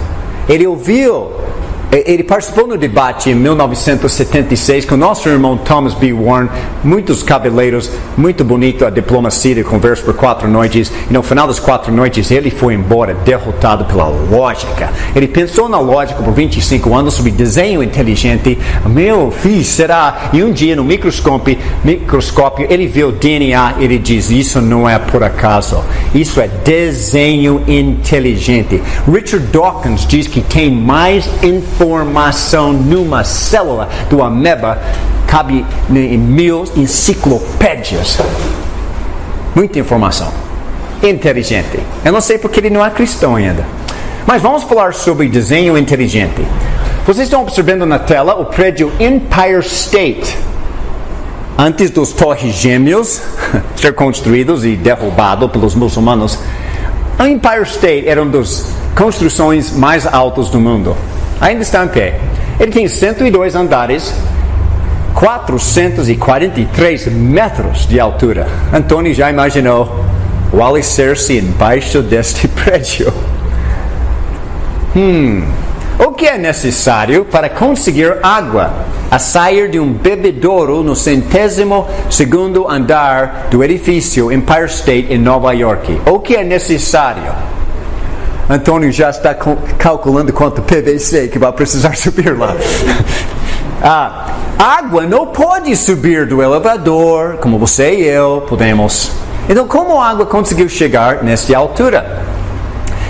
Ele participou no debate em 1976 com o nosso irmão Thomas B. Warren, muitos cabeleiros, muito bonito a diplomacia de conversa por 4 noites, e no final das 4 noites ele foi embora derrotado pela lógica. Ele pensou na lógica por 25 anos sobre desenho inteligente. Meu filho, será? E um dia no microscópio ele viu o DNA, ele diz: isso não é por acaso, isso é desenho inteligente. Richard Dawkins diz que tem mais informação numa célula do ameba, cabe em 1000 enciclopédias. Muita informação. Inteligente. Eu não sei porque ele não é cristão ainda. Mas vamos falar sobre desenho inteligente. Vocês estão observando na tela o prédio Empire State. Antes dos Torres Gêmeos ser construídos e derrubados pelos muçulmanos, o Empire State era uma das construções mais altas do mundo. Ainda está em pé. Ele tem 102 andares, 443 metros de altura. Antônio já imaginou o alicerce embaixo deste prédio. O que é necessário para conseguir água a sair de um bebedouro no 102º andar do edifício Empire State em Nova York? O que é necessário? Antônio já está calculando quanto PVC que vai precisar subir lá. Água não pode subir do elevador, como você e eu podemos. Então, como a água conseguiu chegar nesta altura?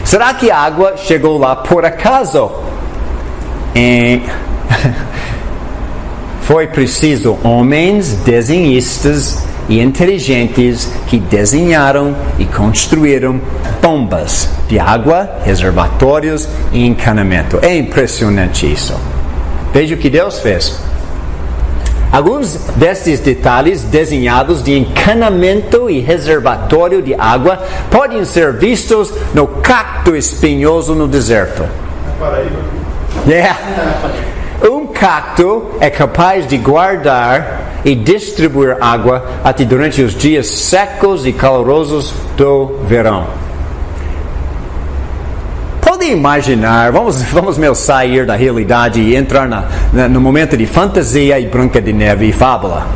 Será que a água chegou lá por acaso? Foi preciso homens desenhistas e inteligentes que desenharam e construíram bombas de água, reservatórios e encanamento. É impressionante isso. Veja o que Deus fez. Alguns destes detalhes desenhados de encanamento e reservatório de água podem ser vistos no cacto espinhoso no deserto. Um cacto é capaz de guardar e distribuir água até durante os dias secos e calorosos do verão. Pode imaginar, vamos sair da realidade e entrar no momento de fantasia e Branca de Neve e fábula.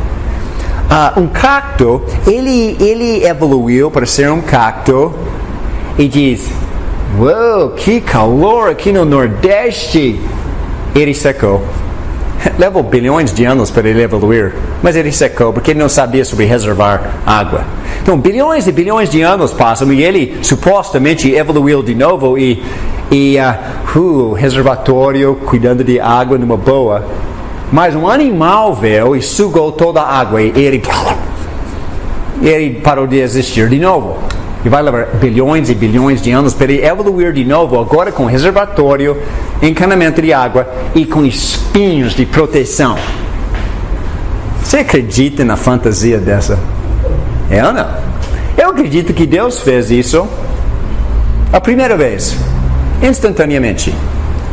Um cacto, ele evoluiu para ser um cacto e diz: uau, que calor aqui no Nordeste! Ele secou. Levou bilhões de anos para ele evoluir, mas ele secou porque ele não sabia sobre reservar água. Então, bilhões e bilhões de anos passam e ele supostamente evoluiu de novo e reservatório cuidando de água numa boa. Mas um animal veio e sugou toda a água e ele parou de existir de novo. E vai levar bilhões e bilhões de anos para ele evoluir de novo, agora com reservatório, encanamento de água e com espinhos de proteção. Você acredita na fantasia dessa? Eu não. Eu acredito que Deus fez isso a primeira vez, instantaneamente,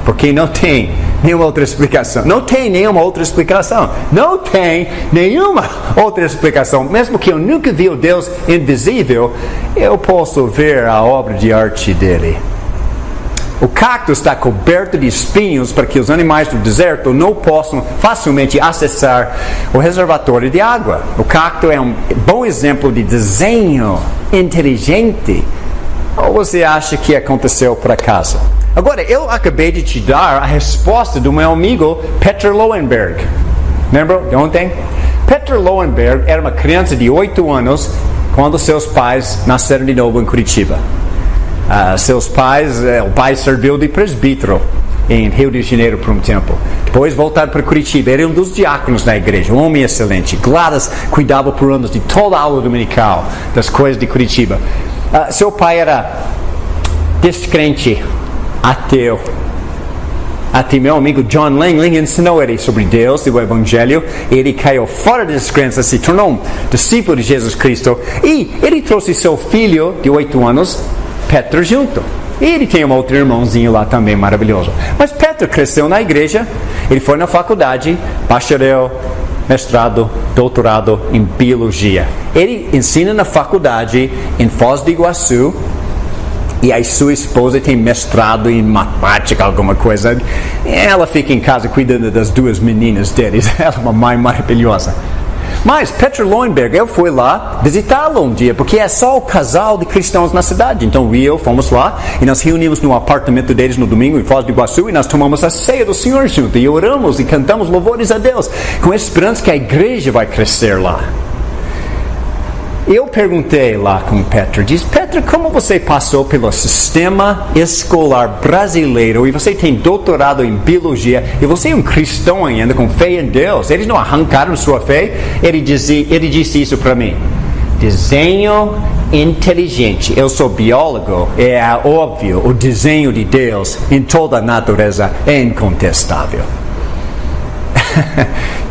porque não tem nenhuma outra explicação. Não tem nenhuma outra explicação. Não tem nenhuma outra explicação. Mesmo que eu nunca vi o Deus invisível, eu posso ver a obra de arte dele. O cacto está coberto de espinhos para que os animais do deserto não possam facilmente acessar o reservatório de água. O cacto é um bom exemplo de desenho inteligente. Ou você acha que aconteceu por acaso? Agora, eu acabei de te dar a resposta do meu amigo Peter Lowenberg. Lembra de ontem? Peter Lowenberg era uma criança de 8 anos quando seus pais nasceram de novo em Curitiba. Seus pais, o pai serviu de presbítero em Rio de Janeiro por um tempo. Depois voltaram para Curitiba. Ele era um dos diáconos da igreja, um homem excelente. Gladys cuidava por anos de toda a aula dominical, das coisas de Curitiba. Seu pai era descrente, ateu. Até meu amigo John Langley ensinou ele sobre Deus e o Evangelho. Ele caiu fora da descrença, se tornou um discípulo de Jesus Cristo. E ele trouxe seu filho de 8 anos, Peter, junto. E ele tem um outro irmãozinho lá também, maravilhoso. Mas Peter cresceu na igreja. Ele foi na faculdade, bacharel, mestrado, doutorado em biologia. Ele ensina na faculdade em Foz do Iguaçu. E a sua esposa tem mestrado em matemática, alguma coisa. Ela fica em casa cuidando das 2 meninas deles. Ela é uma mãe maravilhosa. Mas Peter Lowenberg, eu fui lá visitá-lo um dia, porque é só o casal de cristãos na cidade. Então eu fomos lá e nós reunimos no apartamento deles no domingo em Foz do Iguaçu e nós tomamos a ceia do Senhor junto e oramos e cantamos louvores a Deus com a esperança que a igreja vai crescer lá. Eu perguntei lá com o Peter, Peter, como você passou pelo sistema escolar brasileiro e você tem doutorado em biologia e você é um cristão ainda com fé em Deus? Eles não arrancaram sua fé? Ele disse isso para mim. Desenho inteligente. Eu sou biólogo, é óbvio, o desenho de Deus em toda a natureza é incontestável.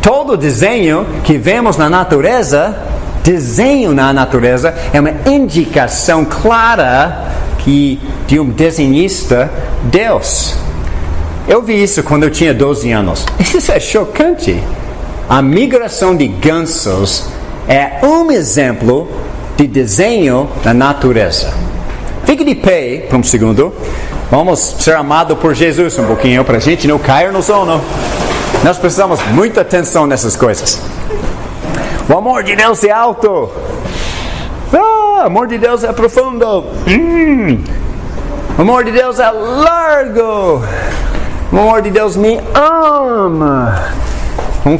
Todo desenho que vemos na natureza, desenho na natureza, é uma indicação clara de um desenhista, Deus. Eu vi isso quando eu tinha 12 anos. Isso é chocante. A migração de gansos é um exemplo de desenho na natureza. Fique de pé por um segundo. Vamos ser amados por Jesus um pouquinho para a gente não cair no sono. Nós precisamos muita atenção nessas coisas. O amor de Deus é alto. O amor de Deus é profundo. O amor de Deus é largo. O amor de Deus me ama.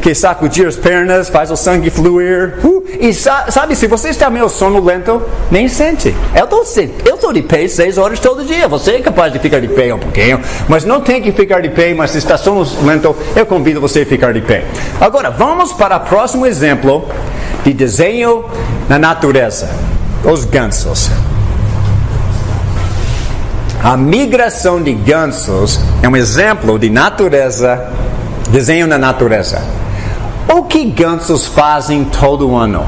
Que sacudir as pernas, faz o sangue fluir. E sabe, se você está meio sonolento, nem sente. Eu estou de pé 6 horas todo dia. Você é capaz de ficar de pé um pouquinho, mas não tem que ficar de pé. Mas se está sonolento, eu convido você a ficar de pé. Agora, vamos para o próximo exemplo de desenho na natureza. Os gansos. A migração de gansos é um exemplo de natureza, desenho na natureza. O que gansos fazem todo ano?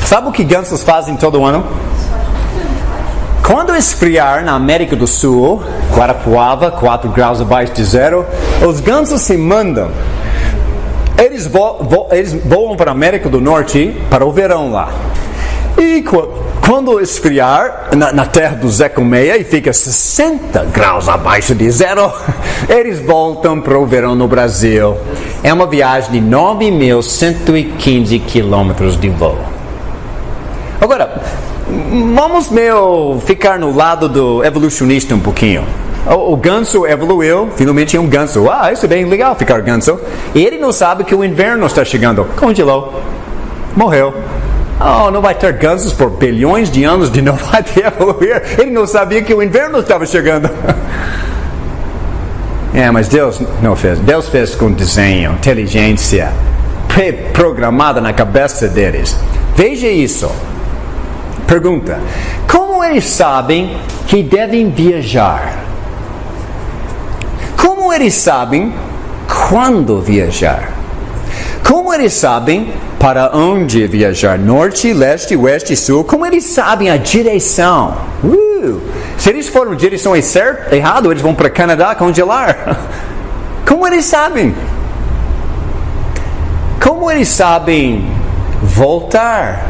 Sabe o que gansos fazem todo ano? Quando esfriar na América do Sul, Guarapuava, 4 graus abaixo de zero, os gansos se mandam. Eles voam para a América do Norte para o verão lá. E quando esfriar na terra do Zé Colmeia e fica 60 graus abaixo de zero, eles voltam para o verão no Brasil. É uma viagem de 9.115 quilômetros de voo. Agora, vamos ficar no lado do evolucionista um pouquinho. O ganso evoluiu, finalmente é um ganso. Isso é bem legal ficar ganso. E ele não sabe que o inverno está chegando. Congelou. Morreu. Não vai ter gansos por bilhões de anos de não vai ter evoluir. Ele não sabia que o inverno estava chegando. Mas Deus não fez. Deus fez com desenho, inteligência pré-programada na cabeça deles. Veja isso. Pergunta: como eles sabem que devem viajar? Como eles sabem quando viajar? Como eles sabem para onde viajar? Norte, leste, oeste, sul. Como eles sabem a direção? Se eles forem na direção errada, eles vão para o Canadá congelar. Como eles sabem? Como eles sabem voltar?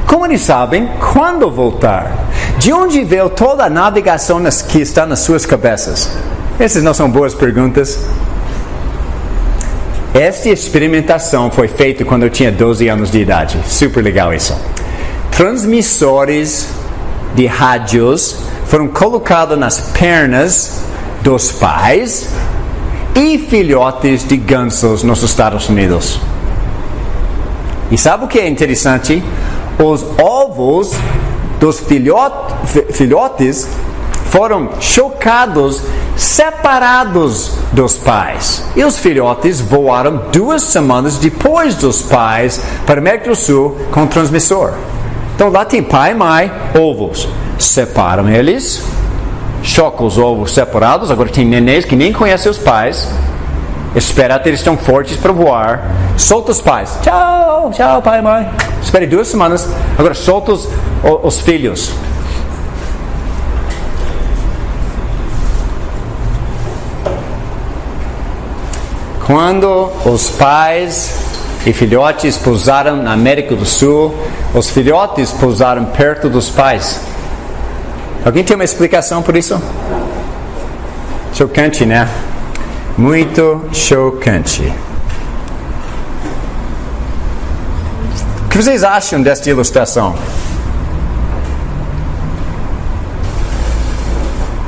Como eles sabem quando voltar? De onde veio toda a navegação que está nas suas cabeças? Essas não são boas perguntas. Esta experimentação foi feita quando eu tinha 12 anos de idade. Super legal isso. Transmissores de rádios foram colocados nas pernas dos pais e filhotes de gansos nos Estados Unidos. E sabe o que é interessante? Os ovos dos filhotes foram chocados, separados dos pais. E os filhotes voaram 2 semanas depois dos pais para a América do Sul com o transmissor. Então lá tem pai e mãe, ovos. Separam eles, chocam os ovos separados. Agora tem nenês que nem conhecem os pais. Espera até eles estão fortes para voar. Solta os pais. Tchau, tchau, pai e mãe. Espere 2 semanas. Agora solta os filhos. Quando os pais e filhotes pousaram na América do Sul, os filhotes pousaram perto dos pais. Alguém tem uma explicação por isso? Chocante, né? Muito chocante. O que vocês acham desta ilustração?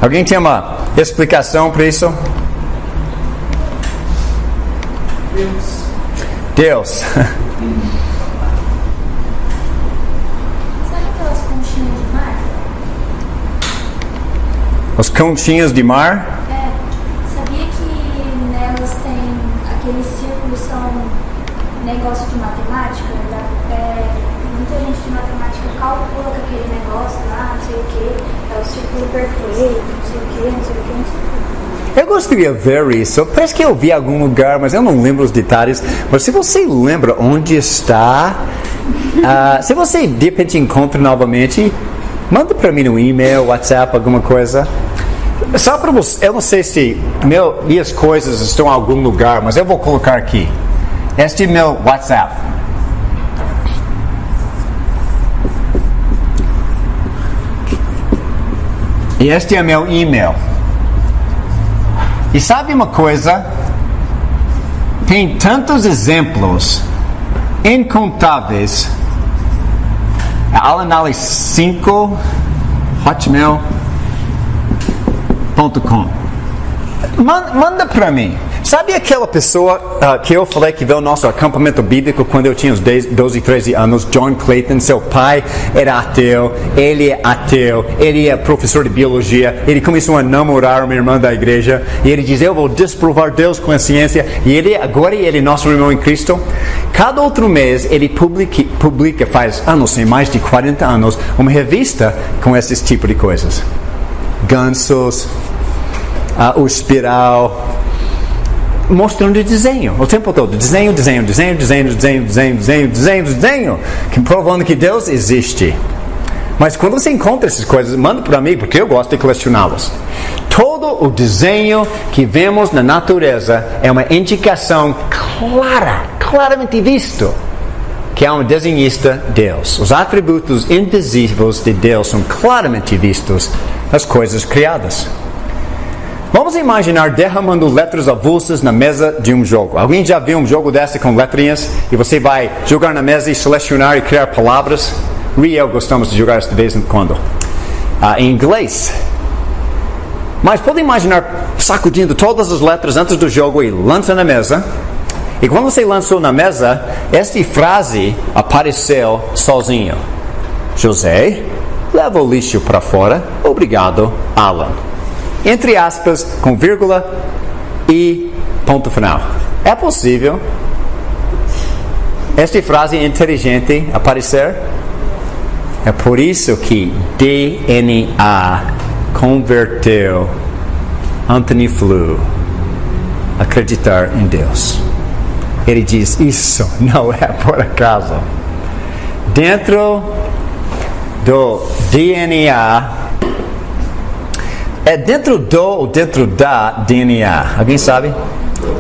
Alguém tem uma explicação para isso? Deus. Sabe aquelas conchinhas de mar? As conchinhas de mar? Sabia que nelas tem aqueles círculos, são negócio de matemática? Muita gente de sei o que, é o círculo perfeito, não sei o que, não sei o que, não sei o que. Eu gostaria de ver isso. Parece que eu vi em algum lugar, mas eu não lembro os detalhes. Mas se você lembra onde está, se você de repente encontra novamente, manda para mim no e-mail, WhatsApp, alguma coisa. Só para você, eu não sei se minhas coisas estão em algum lugar, mas eu vou colocar aqui. Este é meu WhatsApp. E este é meu e-mail. E sabe uma coisa? Tem tantos exemplos incontáveis. Alanali5 hotmail.com. Manda para mim. Sabe aquela pessoa que eu falei que veio ao nosso acampamento bíblico quando eu tinha uns 12, 13 anos? John Clayton, seu pai era ateu, ele é ateu, ele é professor de biologia, ele começou a namorar uma irmã da igreja, e ele diz, eu vou desprovar Deus com a ciência, e agora ele é nosso irmão em Cristo. Cada outro mês ele publica faz, não sei, mais de 40 anos, uma revista com esses tipos de coisas. Gansos, o espiral, mostrando desenho, o tempo todo, desenho, provando que Deus existe. Mas quando você encontra essas coisas, manda para mim, porque eu gosto de colecioná-las. Todo o desenho que vemos na natureza é uma indicação claramente visto, que é um desenhista Deus. Os atributos invisíveis de Deus são claramente vistos nas coisas criadas. Vamos imaginar derramando letras avulsas na mesa de um jogo. Alguém já viu um jogo desse com letrinhas? E você vai jogar na mesa e selecionar e criar palavras? E eu gostamos de jogar isso de vez em quando. Em inglês. Mas pode imaginar sacudindo todas as letras antes do jogo e lança na mesa. E quando você lançou na mesa, esta frase apareceu sozinho. José, leva o lixo para fora. Obrigado, Alan. Entre aspas, com vírgula e ponto final. É possível esta frase inteligente aparecer? É por isso que DNA converteu Anthony Flew a acreditar em Deus. Ele diz, isso não é por acaso. Dentro do DNA, é dentro do ou dentro da DNA? Alguém sabe?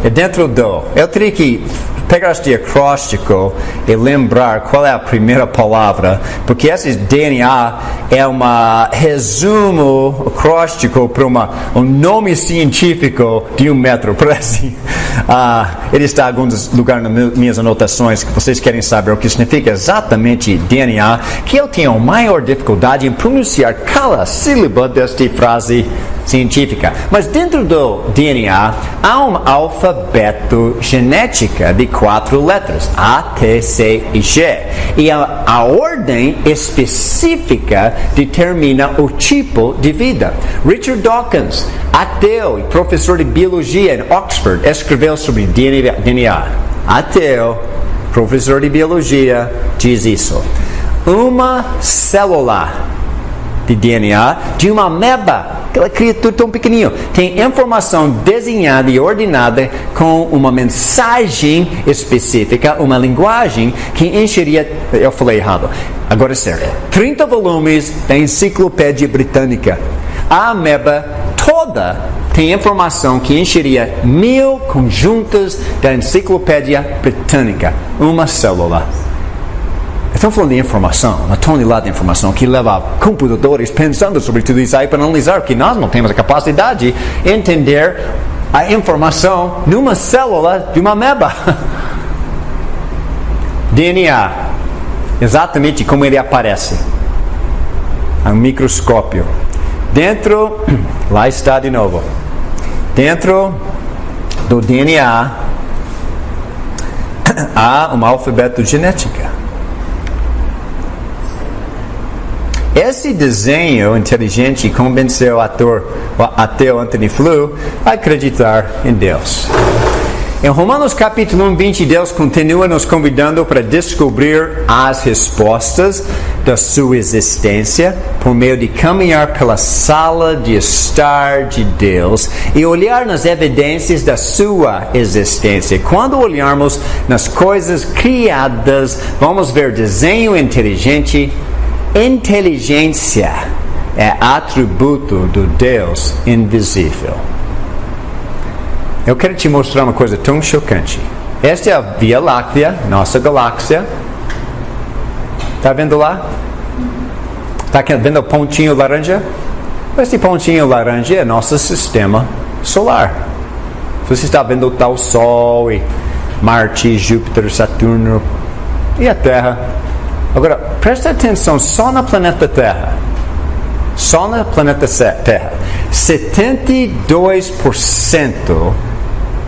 É dentro do. Eu teria que pegar este acróstico e lembrar qual é a primeira palavra, porque esse DNA é um resumo acróstico para um nome científico de 1 metro, parece. Ele está em alguns lugares nas minhas anotações, que vocês querem saber o que significa exatamente DNA, que eu tenho maior dificuldade em pronunciar cada sílaba desta frase científica. Mas dentro do DNA há um alfabeto genético de 4 letras, A, T, C e G. E a ordem específica determina o tipo de vida. Richard Dawkins, ateu e professor de biologia em Oxford, escreveu sobre DNA. Ateu, professor de biologia, diz isso. Uma célula de DNA de uma ameba, aquela criatura tão pequenininha, tem informação desenhada e ordenada com uma mensagem específica, uma linguagem que encheria, eu falei errado, agora é certo, 30 volumes da Enciclopédia Britânica. A ameba toda tem informação que encheria 1000 conjuntos da Enciclopédia Britânica, uma célula. Estamos falando de informação, uma tonelada de informação que leva a computadores pensando sobre tudo isso aí para analisar que nós não temos a capacidade de entender a informação numa célula de uma ameba. DNA, exatamente como ele aparece. É um microscópio. Dentro, lá está de novo. Dentro do DNA há um alfabeto genético. Esse desenho inteligente convenceu o ateu Anthony Flew a acreditar em Deus. Em Romanos capítulo 1, 20, Deus continua nos convidando para descobrir as respostas da sua existência por meio de caminhar pela sala de estar de Deus e olhar nas evidências da sua existência. Quando olharmos nas coisas criadas, vamos ver desenho inteligente. Inteligência é atributo do Deus invisível. Eu quero te mostrar uma coisa tão chocante. Esta é a Via Láctea, nossa galáxia. Está vendo lá? Está vendo o pontinho laranja? Esse pontinho laranja é nosso sistema solar. Você está vendo o Sol, e Marte, Júpiter, Saturno e a Terra. Agora, presta atenção só no planeta Terra. Só no planeta Terra. 72%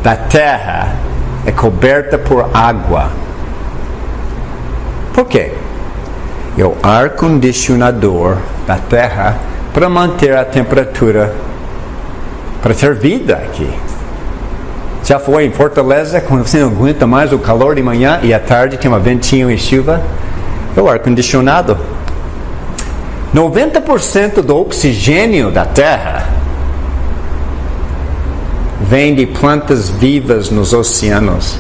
da Terra é coberta por água. Por quê? É o ar-condicionador da Terra para manter a temperatura, para ter vida aqui. Já foi em Fortaleza, quando você não aguenta mais o calor de manhã e à tarde tem uma ventinho e chuva? É o ar-condicionado. 90% do oxigênio da Terra vem de plantas vivas nos oceanos.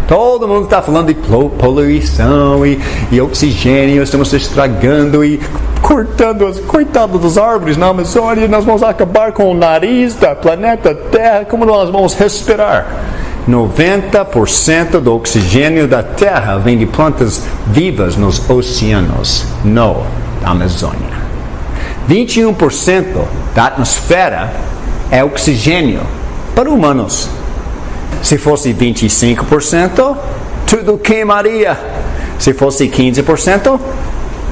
Todo mundo está falando de poluição e oxigênio, estamos estragando e cortando as coitadas das árvores na Amazônia. Nós vamos acabar com o nariz do planeta Terra. Como nós vamos respirar? 90% do oxigênio da Terra vem de plantas vivas nos oceanos, na Amazônia. 21% da atmosfera é oxigênio para humanos. Se fosse 25%, tudo queimaria. Se fosse 15%,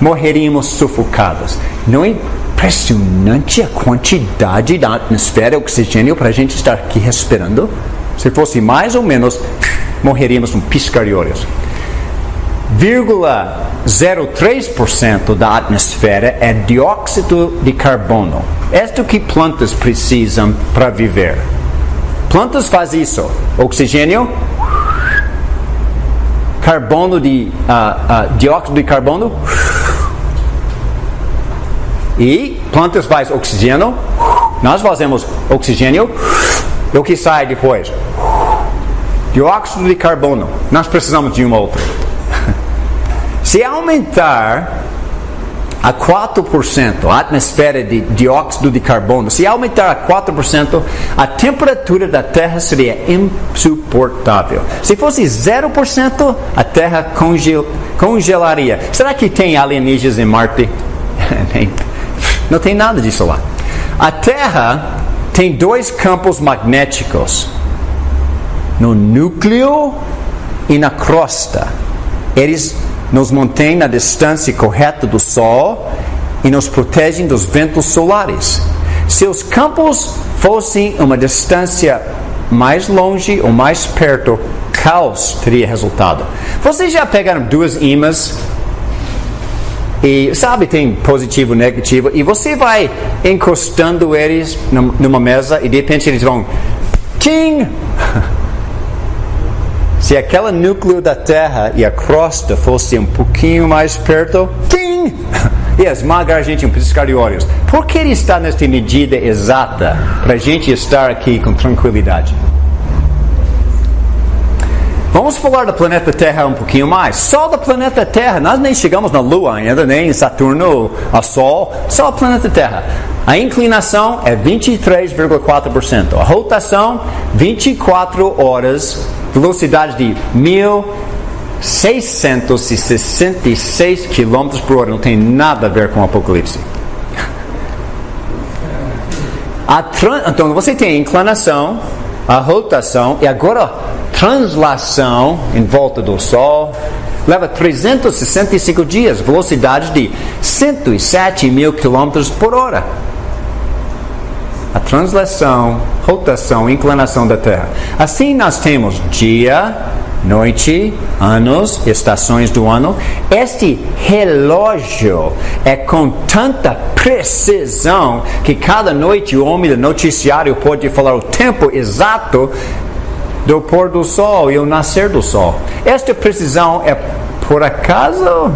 morreríamos sufocados. Não é impressionante a quantidade da atmosfera e oxigênio para a gente estar aqui respirando? Se fosse mais ou menos, morreríamos num piscar de olhos. 0,03% da atmosfera é dióxido de carbono. Este é o que plantas precisam para viver. Plantas fazem isso. Oxigênio, carbono dióxido de carbono, e plantas fazem oxigênio. Nós fazemos oxigênio. E o que sai depois? Dióxido de carbono. Nós precisamos de um outro. Se aumentar a 4% a atmosfera de dióxido de carbono, se aumentar a 4%, a temperatura da Terra seria insuportável. Se fosse 0%, a Terra congelaria. Será que tem alienígenas em Marte? Não tem nada disso lá. A Terra tem dois campos magnéticos, no núcleo e na crosta. Eles nos mantêm na distância correta do Sol e nos protegem dos ventos solares. Se os campos fossem uma distância mais longe ou mais perto, caos teria resultado. Vocês já pegaram duas ímãs e, sabe, tem positivo e negativo, e você vai encostando eles numa mesa e de repente eles vão tim! Se aquele núcleo da Terra e a crosta fosse um pouquinho mais perto, tim! Ia esmagar a gente um piscar de olhos. Por que ele está nesta medida exata para a gente estar aqui com tranquilidade? Vamos falar do planeta Terra um pouquinho mais. Só do planeta Terra, nós nem chegamos na Lua ainda, nem em Saturno, a Sol, só o planeta Terra. A inclinação é 23,4%. A rotação, 24 horas, velocidade de 1.666 km por hora. Não tem nada a ver com o Apocalipse. Então, você tem a inclinação, a rotação, e agora translação em volta do Sol. Leva 365 dias, velocidade de 107 mil km por hora. A translação, rotação, inclinação da Terra. Assim nós temos dia, noite, anos, estações do ano. Este relógio é com tanta precisão que cada noite o homem do noticiário pode falar o tempo exato do pôr do sol e o nascer do sol. Esta precisão é por acaso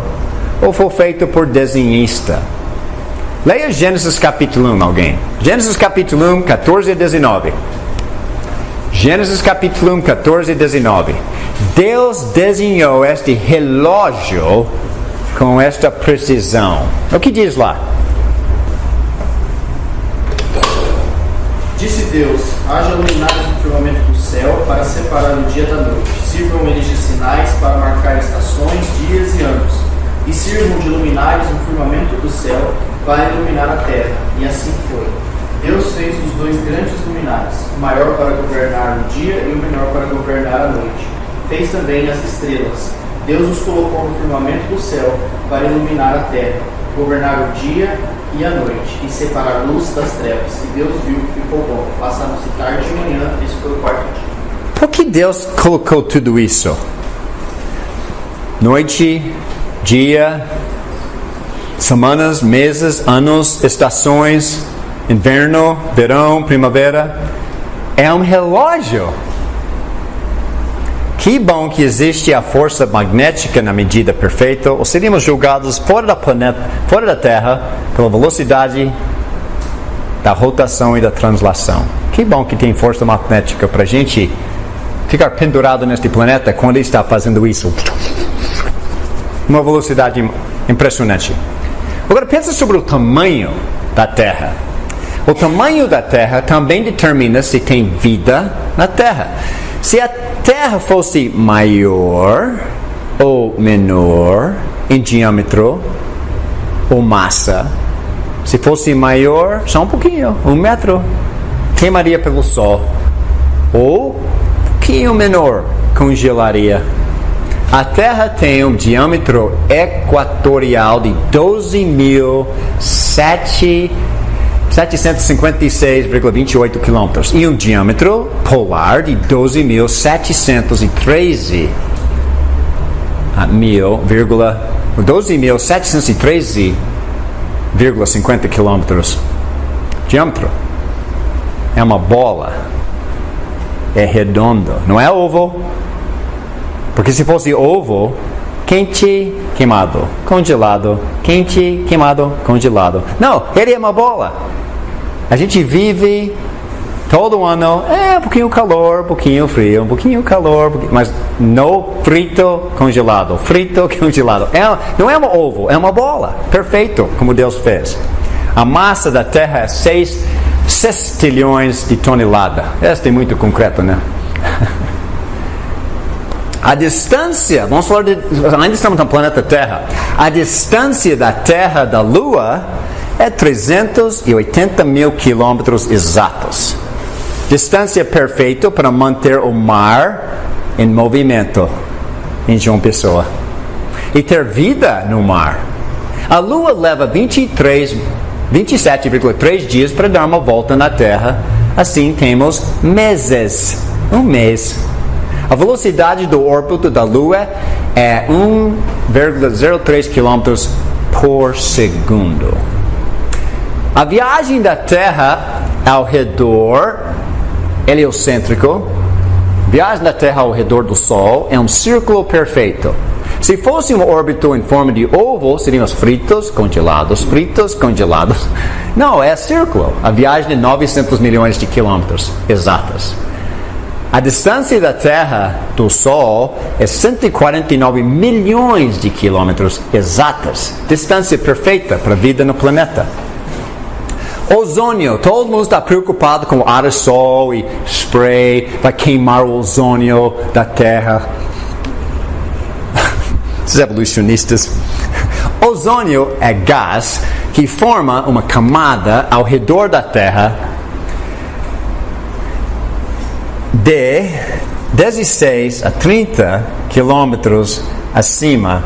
ou foi feito por desenhista? Leia Gênesis capítulo 1, alguém. Gênesis capítulo 1, 14 e 19. Gênesis capítulo 1, 14 e 19. Deus desenhou este relógio com esta precisão. O que diz lá? Disse Deus: haja luminares no firmamento do céu para separar o dia da noite. Sirvam eles de sinais para marcar estações, dias e anos. E sirvam de luminares no firmamento do céu para iluminar a terra. E assim foi. Deus fez os dois grandes luminares, o maior para governar o dia e o menor para governar a noite. Fez também as estrelas. Deus os colocou no firmamento do céu para iluminar a terra, governar o dia e a noite, e separar a luz das trevas. E Deus viu que ficou bom. Passaram-se tarde e manhã, esse foi o quarto dia. Por que Deus colocou tudo isso? Noite, dia, semanas, meses, anos, estações, inverno, verão, primavera. É um relógio. Que bom que existe a força magnética na medida perfeita, ou seríamos julgados fora da planeta, fora da Terra, pela velocidade da rotação e da translação. Que bom que tem força magnética para a gente ficar pendurado neste planeta quando ele está fazendo isso. Uma velocidade impressionante. Agora pensa sobre o tamanho da Terra. O tamanho da Terra também determina se tem vida na Terra. Se a Terra fosse maior ou menor em diâmetro ou massa, se fosse maior, só um pouquinho, 1 metro, queimaria pelo Sol. Ou um pouquinho menor, congelaria. A Terra tem um diâmetro equatorial de 12.756,28 km e um diâmetro polar de 12.713,50 km. Diâmetro. É uma bola. É redondo. Não é oval. Porque se fosse oval, quente, queimado, congelado, quente, queimado, congelado. Não, ele é uma bola. A gente vive todo ano, um pouquinho calor, um pouquinho frio, um pouquinho calor, mas no frito, congelado, frito, congelado. Não é uma ovo, é uma bola. Perfeito, como Deus fez. A massa da Terra é 6 sextilhões de tonelada. Este é muito concreto, né? A distância, vamos falar ainda estamos no planeta Terra. A distância da Terra da Lua é 380 mil quilômetros exatos. Distância perfeita para manter o mar em movimento em João Pessoa. E ter vida no mar. A Lua leva 27,3 dias para dar uma volta na Terra. Assim temos meses. Um mês. A velocidade do órbito da Lua é 1,03 km por segundo. A viagem da Terra ao redor heliocêntrico, viagem da Terra ao redor do Sol, é um círculo perfeito. Se fosse um órbito em forma de ovo, seríamos fritos, congelados, fritos, congelados. Não, é círculo. A viagem de 900 milhões de quilômetros exatas. A distância da Terra do Sol é 149 milhões de quilômetros exatas. Distância perfeita para a vida no planeta. Ozônio. Todo mundo está preocupado com aerosol e spray. Vai queimar o ozônio da Terra. Esses evolucionistas. Ozônio é gás que forma uma camada ao redor da Terra de 16 a 30 quilômetros acima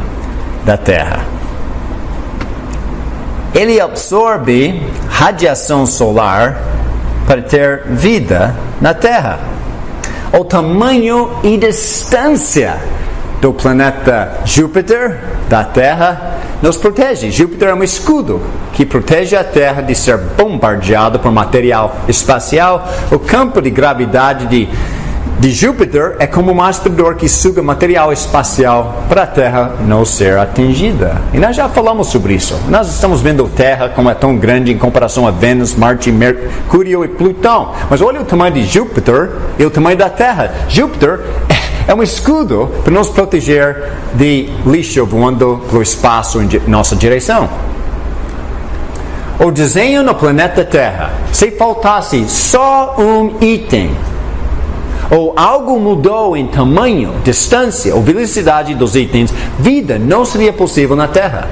da Terra. Ele absorve radiação solar para ter vida na Terra. O tamanho e distância do planeta Júpiter, da Terra, nos protege. Júpiter é um escudo que protege a Terra de ser bombardeada por material espacial. O campo de gravidade de Júpiter é como um aspirador que suga material espacial para a Terra não ser atingida. E nós já falamos sobre isso. Nós estamos vendo a Terra como é tão grande em comparação a Vênus, Marte, Mercúrio e Plutão. Mas olha o tamanho de Júpiter e o tamanho da Terra. Júpiter é um escudo para nos proteger de lixo voando pelo espaço em nossa direção. O desenho no planeta Terra, se faltasse só um item, ou algo mudou em tamanho, distância ou velocidade dos itens, vida não seria possível na Terra.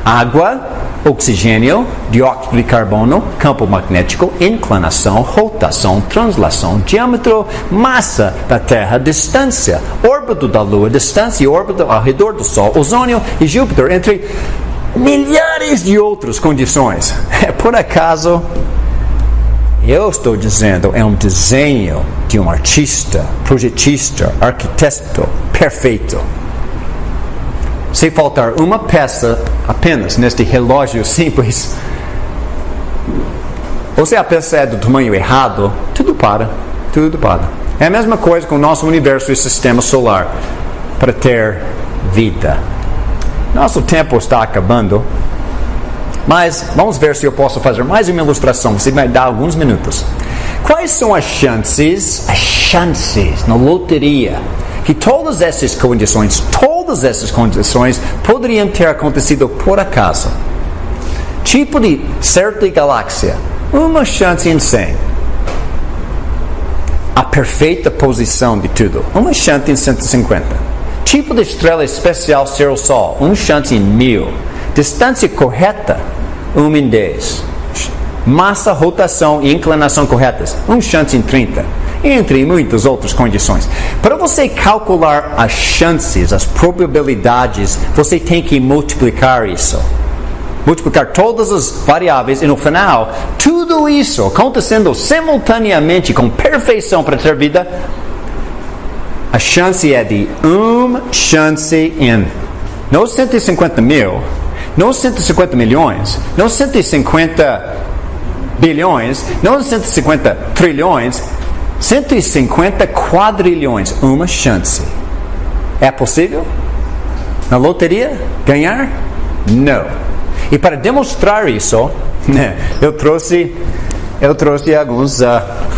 Água, oxigênio, dióxido de carbono, campo magnético, inclinação, rotação, translação, diâmetro, massa da Terra, distância, órbita da Lua, distância e órbita ao redor do Sol, ozônio e Júpiter, entre milhares de outras condições. Por acaso, eu estou dizendo, é um desenho de um artista, projetista, arquiteto perfeito. Se faltar uma peça apenas neste relógio simples, ou se a peça é do tamanho errado, tudo para. É a mesma coisa com o nosso universo e sistema solar para ter vida. Nosso tempo está acabando, mas vamos ver se eu posso fazer mais uma ilustração. Você vai dar alguns minutos. Quais são as chances na loteria que todas essas condições poderiam ter acontecido por acaso? Tipo de certa galáxia, uma chance em 100. A perfeita posição de tudo, uma chance em 150. Tipo de estrela especial ser o Sol, uma chance em 1000. Distância correta, 1 em 10. Massa, rotação e inclinação corretas, uma chance em 30. Entre muitas outras condições. Para você calcular as chances, as probabilidades, você tem que multiplicar isso. Multiplicar todas as variáveis e no final, tudo isso acontecendo simultaneamente com perfeição para ter vida. A chance é de 1 chance em, não 150 mil, não 150 milhões, não 150 bilhões, não 150 trilhões, 150 quadrilhões. Uma chance. É possível? Na loteria? Ganhar? Não. E para demonstrar isso, eu trouxe algumas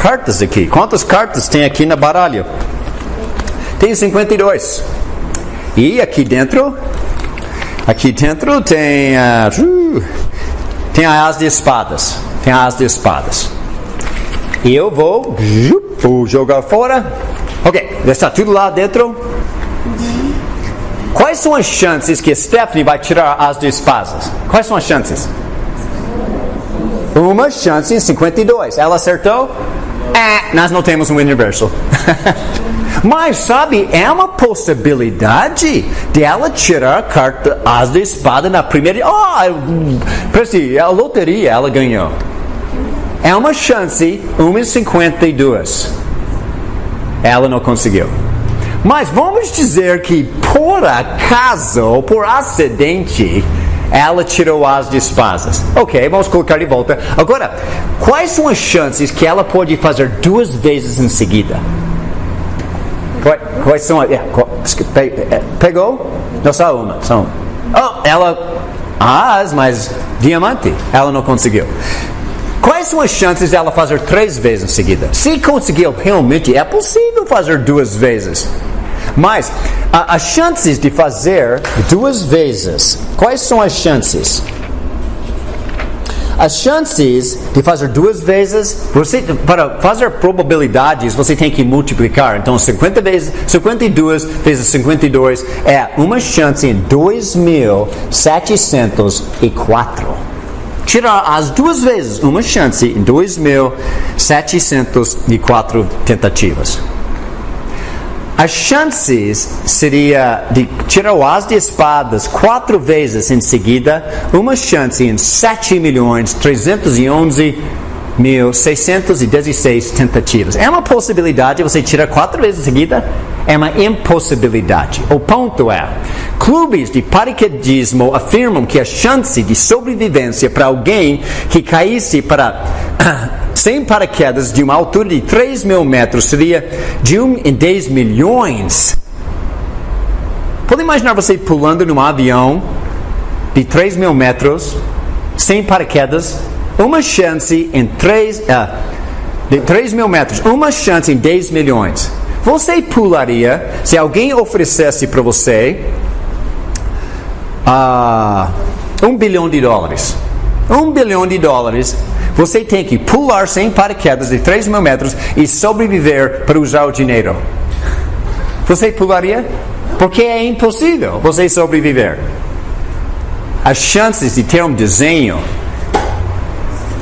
cartas aqui. Quantas cartas tem aqui na baralho? Tem 52. E aqui dentro tem a As de Espadas. E eu vou jogar fora. Ok, já está tudo lá dentro. Quais são as chances que a Stephanie vai tirar as de espadas? Quais são as chances? Uma chance em 52. Ela acertou? Nós não temos um universo. Mas sabe, é uma possibilidade de ela tirar a carta as de espada na primeira. Preste, a loteria ela ganhou. É uma chance, 1 em 52. Ela não conseguiu. Mas vamos dizer que por acaso, ou por acidente, ela tirou as de espadas. Ok, vamos colocar de volta. Agora, quais são as chances que ela pode fazer 2 vezes em seguida? Quais são? Pegou? Não, só uma. Ela mas diamante. Ela não conseguiu. Quais são as chances dela fazer 3 vezes em seguida? Se conseguiu, realmente é possível fazer 2 vezes. Mas as chances de fazer 2 vezes, quais são as chances? As chances de fazer 2 vezes, para fazer probabilidades, você tem que multiplicar. Então, 52 vezes 52 é uma chance em 2.704. Tirar as 2 vezes, uma chance em 2.704 tentativas. As chances seria de tirar o as de espadas 4 vezes em seguida, uma chance em 7.311.616 tentativas. É uma possibilidade você tirar 4 vezes em seguida? É uma impossibilidade. O ponto é, clubes de paraquedismo afirmam que a chance de sobrevivência para alguém que caísse para sem paraquedas de uma altura de 3 mil metros seria de 1 em 10 milhões. Pode imaginar você pulando num avião de 3 mil metros, sem paraquedas, uma chance em 3 mil metros, uma chance em 10 milhões. Você pularia se alguém oferecesse para você $1 bilhão. $1 bilhão. Você tem que pular sem paraquedas de 3 mil metros e sobreviver para usar o dinheiro. Você pularia? Porque é impossível você sobreviver. As chances de ter um desenho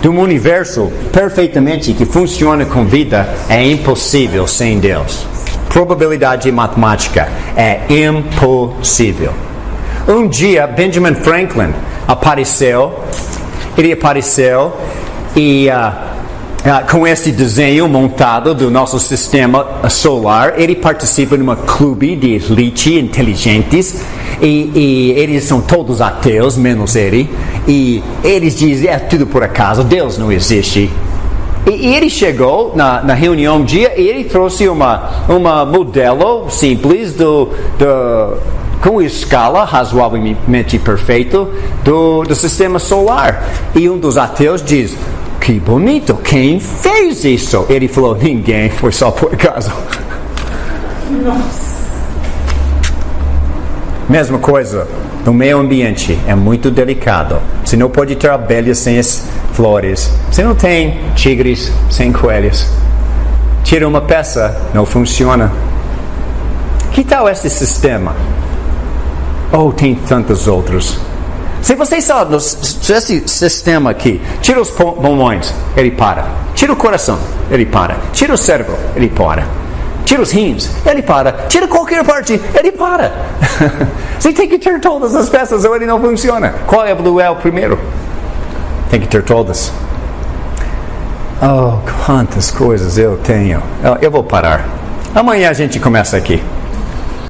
de um universo perfeitamente que funciona com vida é impossível sem Deus. Probabilidade matemática é impossível. Um dia Benjamin Franklin apareceu. Ele apareceu e com este desenho montado do nosso sistema solar, ele participa de um clube de elite inteligentes e eles são todos ateus, menos ele. E eles dizem, é tudo por acaso, Deus não existe. E ele chegou na reunião um dia e ele trouxe uma modelo simples com escala razoavelmente perfeito do sistema solar. E um dos ateus diz, que bonito, quem fez isso? Ele falou, ninguém, foi só por acaso. Nossa. Mesma coisa, no meio ambiente, é muito delicado. Você não pode ter abelhas sem as flores. Você não tem tigres sem coelhos. Tira uma peça, não funciona. Que tal esse sistema? Oh, tem tantos outros. Se você sabe, esse sistema aqui, tira os pulmões, ele para. Tira o coração, ele para. Tira o cérebro, ele para. Tira os rins, ele para. Tira qualquer parte, ele para. Você tem que ter todas as peças ou ele não funciona. Qual é o primeiro? Tem que ter todas. Oh, quantas coisas eu tenho. Eu vou parar. Amanhã a gente começa aqui.